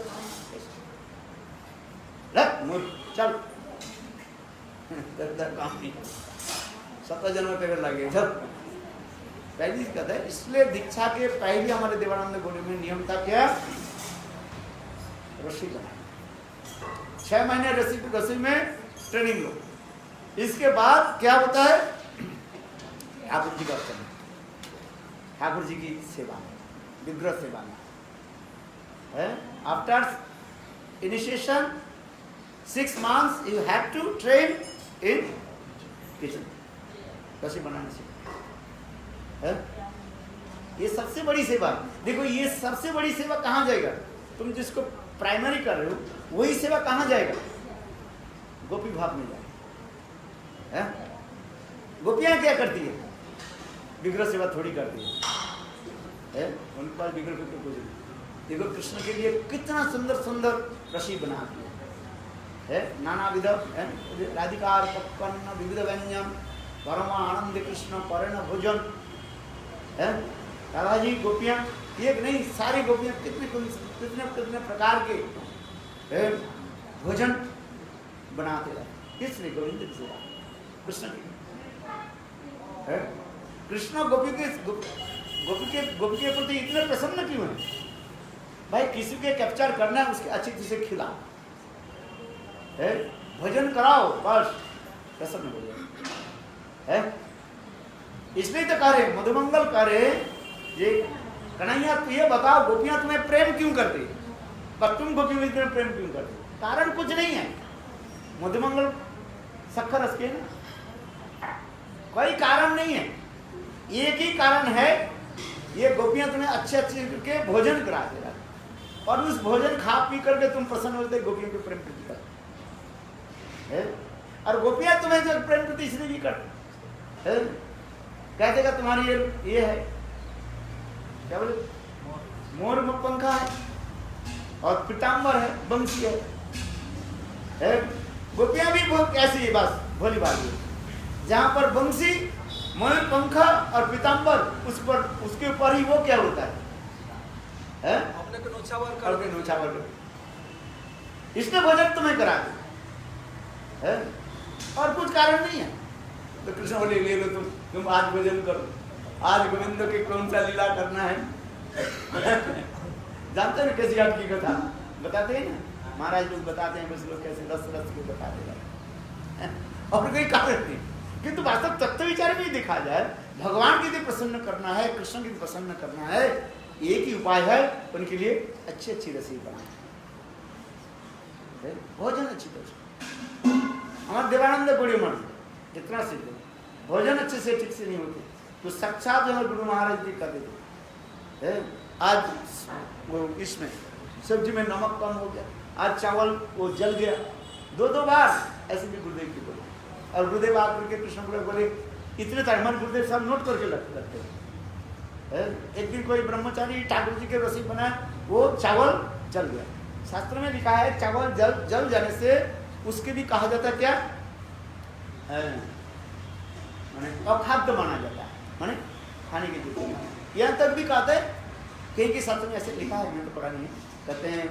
चल काम नहीं, 7 जन्म तक लगे जब पहली कहता है। इसलिए दीक्षा के पहले हमारे देवानंद गोले में नियम था क्या? रसोई बनाए, 6 महीने रसोई में ट्रेनिंग लो, इसके बाद क्या होता है? ठाकुर जी का करना, ठाकुर जी की सेवा में, विग्रह सेवा में है। After initiation 6 months you have to train in kitchen, रसोई बनाने से है। ये सबसे बड़ी सेवा। देखो ये सबसे बड़ी सेवा कहाँ जाएगा? तुम जिसको प्राइमरी कर रहे हो वही सेवा कहाँ जाएगा? गोपी भाव में जाएगा है। गोपियां क्या करती है? विग्रह सेवा थोड़ी करती है, उनके पास विग्रह को कुछ नहीं। देखो कृष्ण के लिए कितना सुंदर सुंदर रसोई बनाती है, नाना विध राधिका पक्वन्न विविध व्यंजन परम आनंद कृष्ण परण भोजन है। राधा जी गोपियां एक नहीं, सारी गोपियां कितने कितने कितने प्रकार के भोजन बनाते रहे। किसने? गोविंद की सेवा, कृष्ण की है। कृष्ण गोपी के प्रति इतने प्रसन्न क्यों है? भाई किसी के कैप्चर करना है, उसके अच्छी तरह से खिलाओ, भोजन कराओ, बस प्रसन्न हो जाए है। इसलिए तो कह रहे मधुमंगल कह रहे ये कन्हैया तू ये बताओ गोपियां तुम्हें प्रेम क्यों करती, पर तुम गोपी में प्रेम क्यों करते? कारण कुछ नहीं है, मधुमंगल सखर रस के ना, कोई कारण नहीं है। एक ही कारण है, ये गोपियां तुम्हें अच्छे अच्छे के भोजन कराते रहे, और उस भोजन खा पी करके तुम प्रसन्न होते, गोपियों के प्रेम प्रति करते। और गोपियां तुम्हें जो प्रेम प्रति इसलिए भी करते, कह देगा तुम्हारी ये है क्या बोले, मोर पंखा है और पीताम्बर है, बंसी है। गोपियां भी बहुत ऐसी बस भोली भाली, जहां पर बंसी मयूर पंख और पीताम्बर उस पर, उसके ऊपर ही वो क्या होता है? अपने को नौछावर कर अपने नौछावर कर, इसने भोजन तुम्हें करा दे, और कुछ कारण नहीं है। तो कृष्ण बोले ले लो तुम आज भोजन करो, आज गोविंद के कौन सा लीला करना है। जानते हैं कैसी आपकी कथा बताते हैं ना, महाराज लोग बताते हैं, कुछ लोग कैसे रस रस के बताते हैं, और कोई कारण नहीं। किंतु वास्तव तत्व विचार में देखा जाए, भगवान की यदि प्रसन्न करना है, कृष्ण की प्रसन्न करना है, एक ही उपाय है, उनके लिए अच्छी अच्छी रसोई बनाए, भोजन अच्छी तरह। हमारे देवानंद गुड़ी मन जितना सिद्ध भोजन अच्छे से ठीक से नहीं होते, तो साक्षात जो है गुरु महाराज जी कर देते। आज वो इसमें सब्जी में नमक कम हो गया, आज चावल वो जल गया, 2 बार ऐसे भी गुरुदेव की बोले। और गुरुदेव आकर के कृष्ण बोले इतने तरह हमारे गुरुदेव सब नोट करके रखते हैं। एक दिन कोई ब्रह्मचारी ठाकुर जी के रसोई बनाया, वो चावल जल गया। शास्त्र में लिखा है चावल जल जाने से उसके भी कहा जाता है क्या, माने अखाद्य माना जाता है, माने खाने की जरूरत नहीं। यहाँ तक भी कहते हैं, कहीं के शास्त्र में ऐसे लिखा है, मैंने तो पढ़ा नहीं है, कहते हैं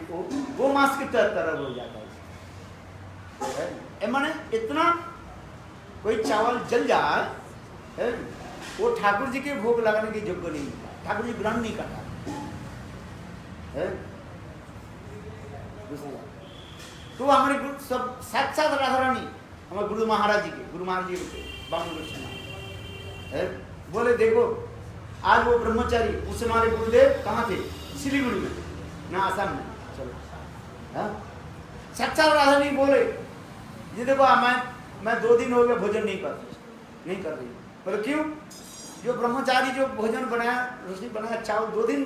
वो मांस की तरह हो जाता है। माने इतना कोई चावल जल जाए, वो ठाकुर जी के भोग लगाने की योग्य नहीं, ठाकुर जी ग्रहण नहीं करता। तो हमारे गुरु सब साक्षात राधा रानी हमारे गुरु महाराज जी के बोले देखो आज वो ब्रह्मचारी, उस हमारे गुरुदेव कहाँ थे? सिलीगुड़ी में ना, आसाम में। चलो साक्षात राधा रानी बोले ये देखो मैं 2 दिन हो गए भोजन नहीं कर रही। बोले क्यों? जो ब्रह्मचारी जो भोजन बनाया, रसोई बनाया, चावल 2 दिन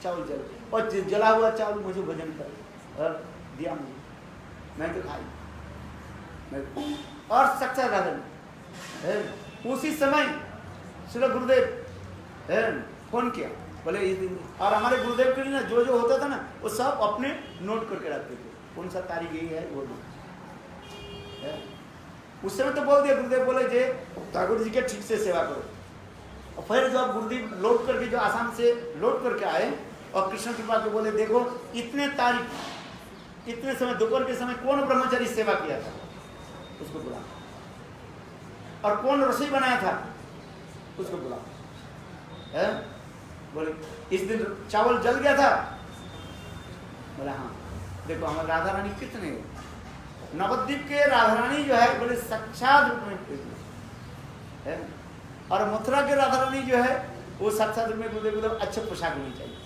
चावल जल, और जला हुआ चावल मुझे भोजन कर दिया, मुझे मैं तो खाई। और साक्षात राधा उसी समय श्री गुरुदेव फोन किया, बोले इस दिन, और हमारे गुरुदेव के लिए ना जो जो होता था ना वो सब अपने नोट करके रखते थे, कौन सा तारीख यही है वो नोट। उस समय तो बोल दिया, गुरुदेव बोले जे ठाकुर जी के ठीक से सेवा करो। और फिर जब गुरुदेव लौट करके जो आसाम से लौट करके आए और कृष्ण कृपा के बोले देखो इतने तारीख इतने समय दोपहर के समय कौन ब्रह्मचारी सेवा किया था, उसको बुला, और कौन रसोई बनाया था, उसको बुला। बोले इस दिन चावल जल गया था। बोले हाँ, देखो हमारे राधा रानी कितने, नवद्वीप के राधा रानी जो है बोले साक्षात रूप में है, और मथुरा के राधा रानी जो है वो साक्षात रूप में बोले अच्छे पोशाक होनी चाहिए।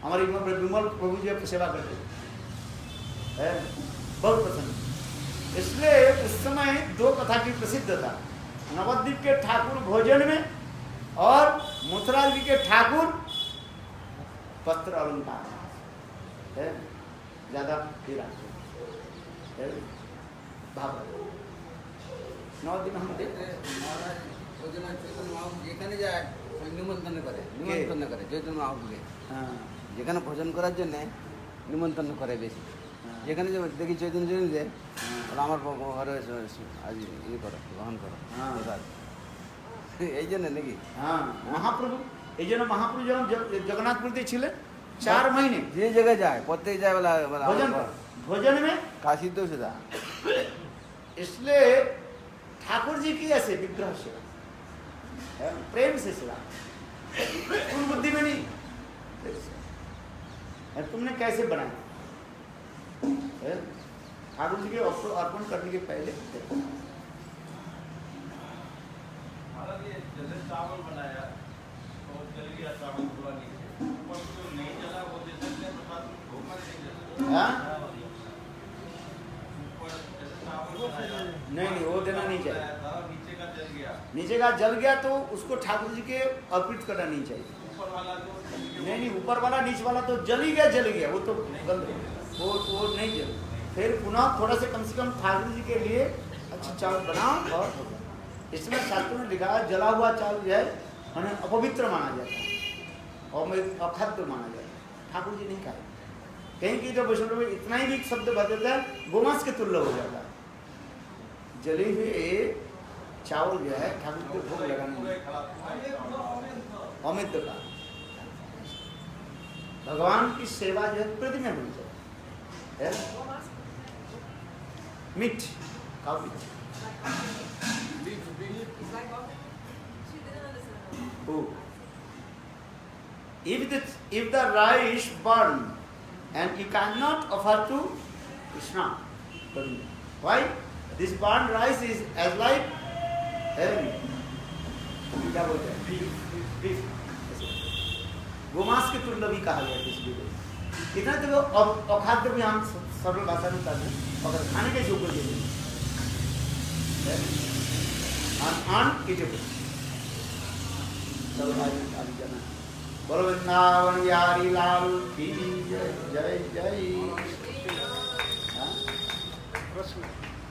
हमारी विमल प्रभु जी की सेवा करते हैं, बहुत पसंद। इसलिए उस समय 2 कथा की प्रसिद्ध था, नवद्वीप के ठाकुर भोजन में और मथुरा जी के ठाकुर वस्त्र अलंकार ज्यादा भाव। 9 दिन हम যেখানে যায় নিমন্ত্রণ করে চৈতন্য মাহপুরকে, যেখানে ভোজন করার জন্য নিমন্ত্রণ করে বেশি। যেখানে দেখি চৈতন্য যে আমার ঘরে আজ ইয়ে করো, গ্রহণ করো, এই জন্য নাকি? হ্যাঁ, মহাপ্রভু এই জন্য মহাপ্রভু যখন জগন্নাথপুরীতে ছিলেন 4 महीने যে জায়গায় যায় প্রত্যেক যায় भोजन में काशी तो सीधा। इसलिए ठाकुर जी की ऐसे विग्रह सेवा, प्रेम से सेवा, उन बुद्धि में नहीं। तुमने कैसे बनाया? ठाकुर जी के अर्पण करने के पहले जैसे चावल बनाया तो जल गया चावल पूरा नीचे, ऊपर जो नहीं जला वो दे सकते हैं, प्रसाद में भोग में नहीं दे सकते। नहीं वो देना नहीं चाहिए। नीचे का जल गया, नीचे का जल गया तो उसको ठाकुर जी के अर्पित करना नहीं चाहिए। ऊपर वाला जो नहीं ऊपर वाला नीचे वाला तो जल ही गया, वो तो गलत, वो नहीं जल। फिर पुनः थोड़ा से कम ठाकुर जी के लिए अच्छी चावल बनाओ। और इसमें शास्त्र में लिखा है जला हुआ चावल जो है हमें अपवित्र माना जाता है और अखाद्य माना जाता है, ठाकुर जी नहीं खाए। कहीं की जो वैष्णव में इतना ही भी शब्द बदलता है, गोमांस के तुल्य हो जाता है। जले हुए चावल जो है ठाकुर को भोग लगाने पूरे में खड़ा अमित का भगवान की सेवा जो है प्रतिदिन होनी चाहिए। मीट खाओ meet. If the rice burn and you cannot offer to Krishna, why? This burned rice is as like क्या बोलते हैं बीफ गोमांस के तुल्य भी कहा गया है इसलिए। इतना तो अखाद्य भी हम सरल भाषा में कहते हैं अगर खाने के योग्य के लिए अनईटेबल। चलो आगे जाना। बोलो वृंदावन बिहारी लाल की जय जय जय। प्रश्न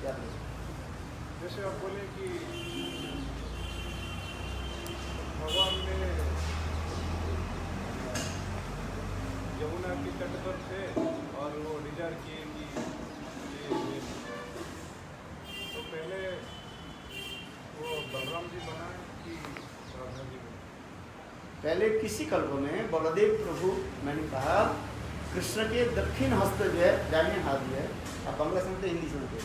क्या प्रश्न? जैसे आप बोले कि भगवान ने यमुना के तट पर थे और वो डिजायर किए कि ये तो पहले वो बलराम जी बनाए कि राधा जी बनाए? पहले किसी कल्प में बलदेव प्रभु मैंने कहा कृष्ण के दक्षिण हस्त जो है दाहिने हाथ जो है आप बांग्ला सुनते हिंदी सुनते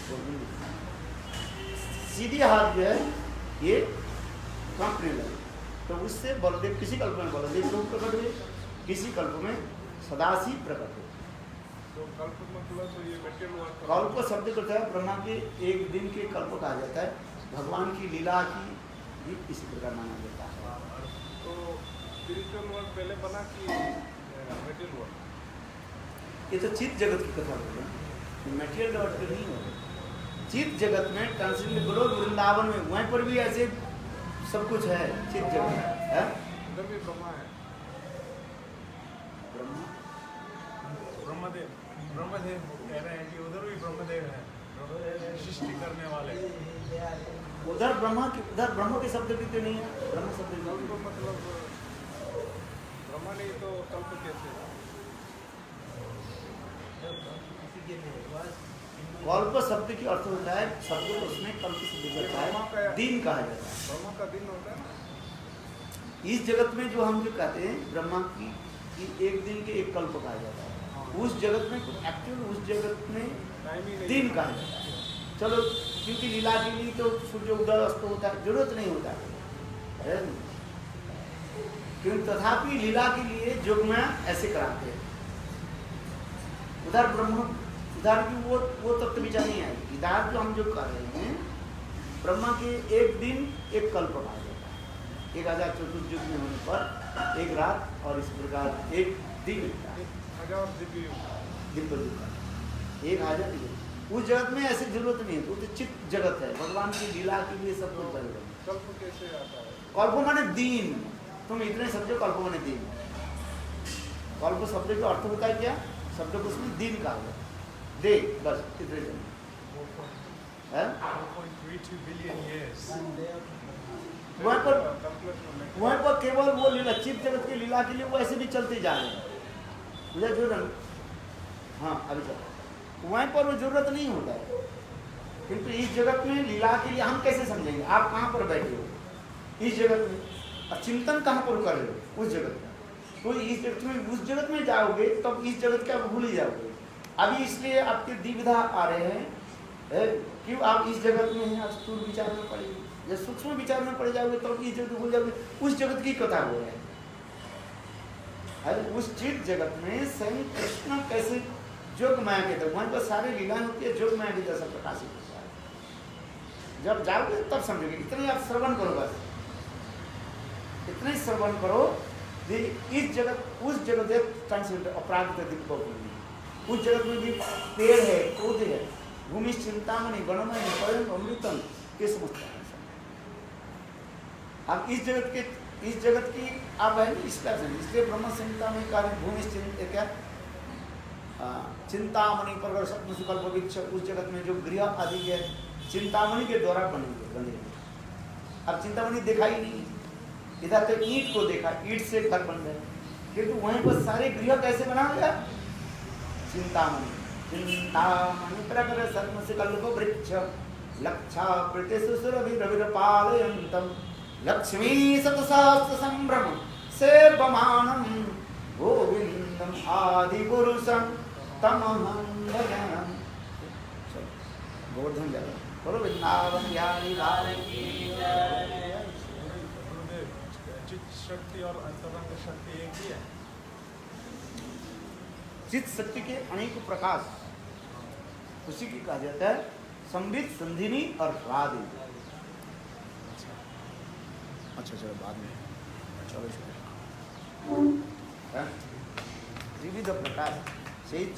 सीधी हाथ जो है ये कांपने लगे तो उससे बलदेव किसी कल्प में बलदेव प्रभु प्रकट हुए किसी कल्प में सदाशिव प्रकट हुए। तो कल्प मतलब तो ये मेटेरियल वर्क कल्प शब्द करता है ब्रह्मा के एक दिन के कल्प कहा जाता है। भगवान की लीला की भी इसी प्रकार माना जाता है। तो स्पिरिचुअल वर्क पहले बना कि मेटेरियल वर्क? ये तो चित्त जगत की कथा हो रही है, मेटेरियल वर्क तो नहीं हो रही। चित्त जगत में ट्रांसलेट करो वृंदावन में वहीं पर भी ऐसे सब कुछ है। चित्त जगत है उधर भी ब्रह्मा है। ब्रह्मा ब्रह्मदेव कह रहे हैं कि उधर भी ब्रह्मदेव है, सृष्टि करने वाले। उधर ब्रह्मा के शब्द भी तो नहीं है। ब्रह्म शब्द भी कल्प नहीं है। मतलब ब्रह्मा नहीं तो कल्प कैसे? कल्प शब्द की अर्थ होता है शब्द को उसमें कल्प शब्द होता है दिन कहा जाता है। ब्रह्मा का दिन होता है ना? इस जगत में जो हम जो कहते हैं ब्रह्मा की एक दिन के एक कल्प कहा जाता है। उस जगत में एक्चुअल उस जगत में टाइम ही नहीं दिन कहा जाता है। चलो क्योंकि लीला के लिए तो सूर्य उदय अस्त होता है जरूरत नहीं होता है क्योंकि तथापि लीला के लिए योग में ऐसे कराते हैं। उधर ब्रह्म उधर की वो तत्व विचार नहीं आएगी। इधर जो हम जो कर रहे हैं ब्रह्मा के एक दिन एक कल्प कहा जाता है। 1000 चतुर्युग में होने पर एक रात और इस प्रकार एक दिन दिव्य युग 1000 उस जगत में ऐसी जरूरत नहीं है। वो तो चित्त जगत है भगवान की लीला के लिए सब कुछ कर रहे हैं। कल्प कैसे आता है? कल्प माने दिन। तुम इतने समझो कल्प माने दिन। कल्प शब्द का अर्थ होता है क्या? शब्द को उसमें दिन कहा गया दे बस इतने है। 4.32 billion years। वहाँ पर केवल वो लीला चित्त जगत की लीला के लिए वो ऐसे भी चलते जा रहे हैं। मुझे जो हाँ अभी चल वहीं पर वो जरूरत नहीं होता है। किंतु इस जगत में लीला के लिए हम कैसे समझेंगे? आप कहाँ पर बैठे हो इस जगत में और चिंतन कहाँ पर कर रहे हो उस जगत में। तो इस जगत में उस जगत में जाओगे तब तो इस जगत का भूल ही जाओगे। अभी इसलिए आपके द्विविधा आ रहे हैं क्यों? आप इस जगत में हैं, आप स्थूल विचार में पड़ेंगे। जब सूक्ष्म विचार में पड़ जाओगे तो इस जगत भूल जाओगे। उस जगत की कथा हो रहा है। उस चित्त जगत में स्वयं कृष्ण कैसे जोग माया के तरफ वहीं पर सारी लीलाएं होती है। जोग माया के जैसा प्रकाशित होता है। जब जाओगे तब समझोगे। इतने आप श्रवण करो बस इतने श्रवण करो। इस जगत उस जगत अपराध उस जगत में भी पेड़ है पौधे है भूमि चिंतामणि गणमय स्वयं अमृतम के समझता है। अब इस जगत की आप है इसका इसलिए ब्रह्म संहिता में कार्य भूमि क्या चिंतामणि पर सप्त सुकल्प वृक्ष उस जगत में जो गृह आदि है चिंतामणि के द्वारा बने। अब चिंतामणि देखा ही नहीं। इधर तो ईंट को देखा ईंट से घर बन रहे किंतु वहीं पर सारे गृह कैसे बना गया? चिंतामणि चिंतामणि प्रकर सर्व सुकल्प वृक्ष लक्षा प्रतिसुसुरभिरविरपालयन्तं लक्ष्मी शतसहस्र संभ्रम सेव्यमानं गोविन्दम् आदिपुरुषं तमहं भजनं। गोवर्धन जाएगा बोलो वृंदावन बिहारी लाल की जय। गुरुदेव, चित्त शक्ति और अंतरंग शक्ति एक ही है। चित्त शक्ति के अनेक प्रकाश उसी की कहा जाता है संबित संधिनी और राधे। अच्छा चलो बाद में चलो विविध प्रकाश से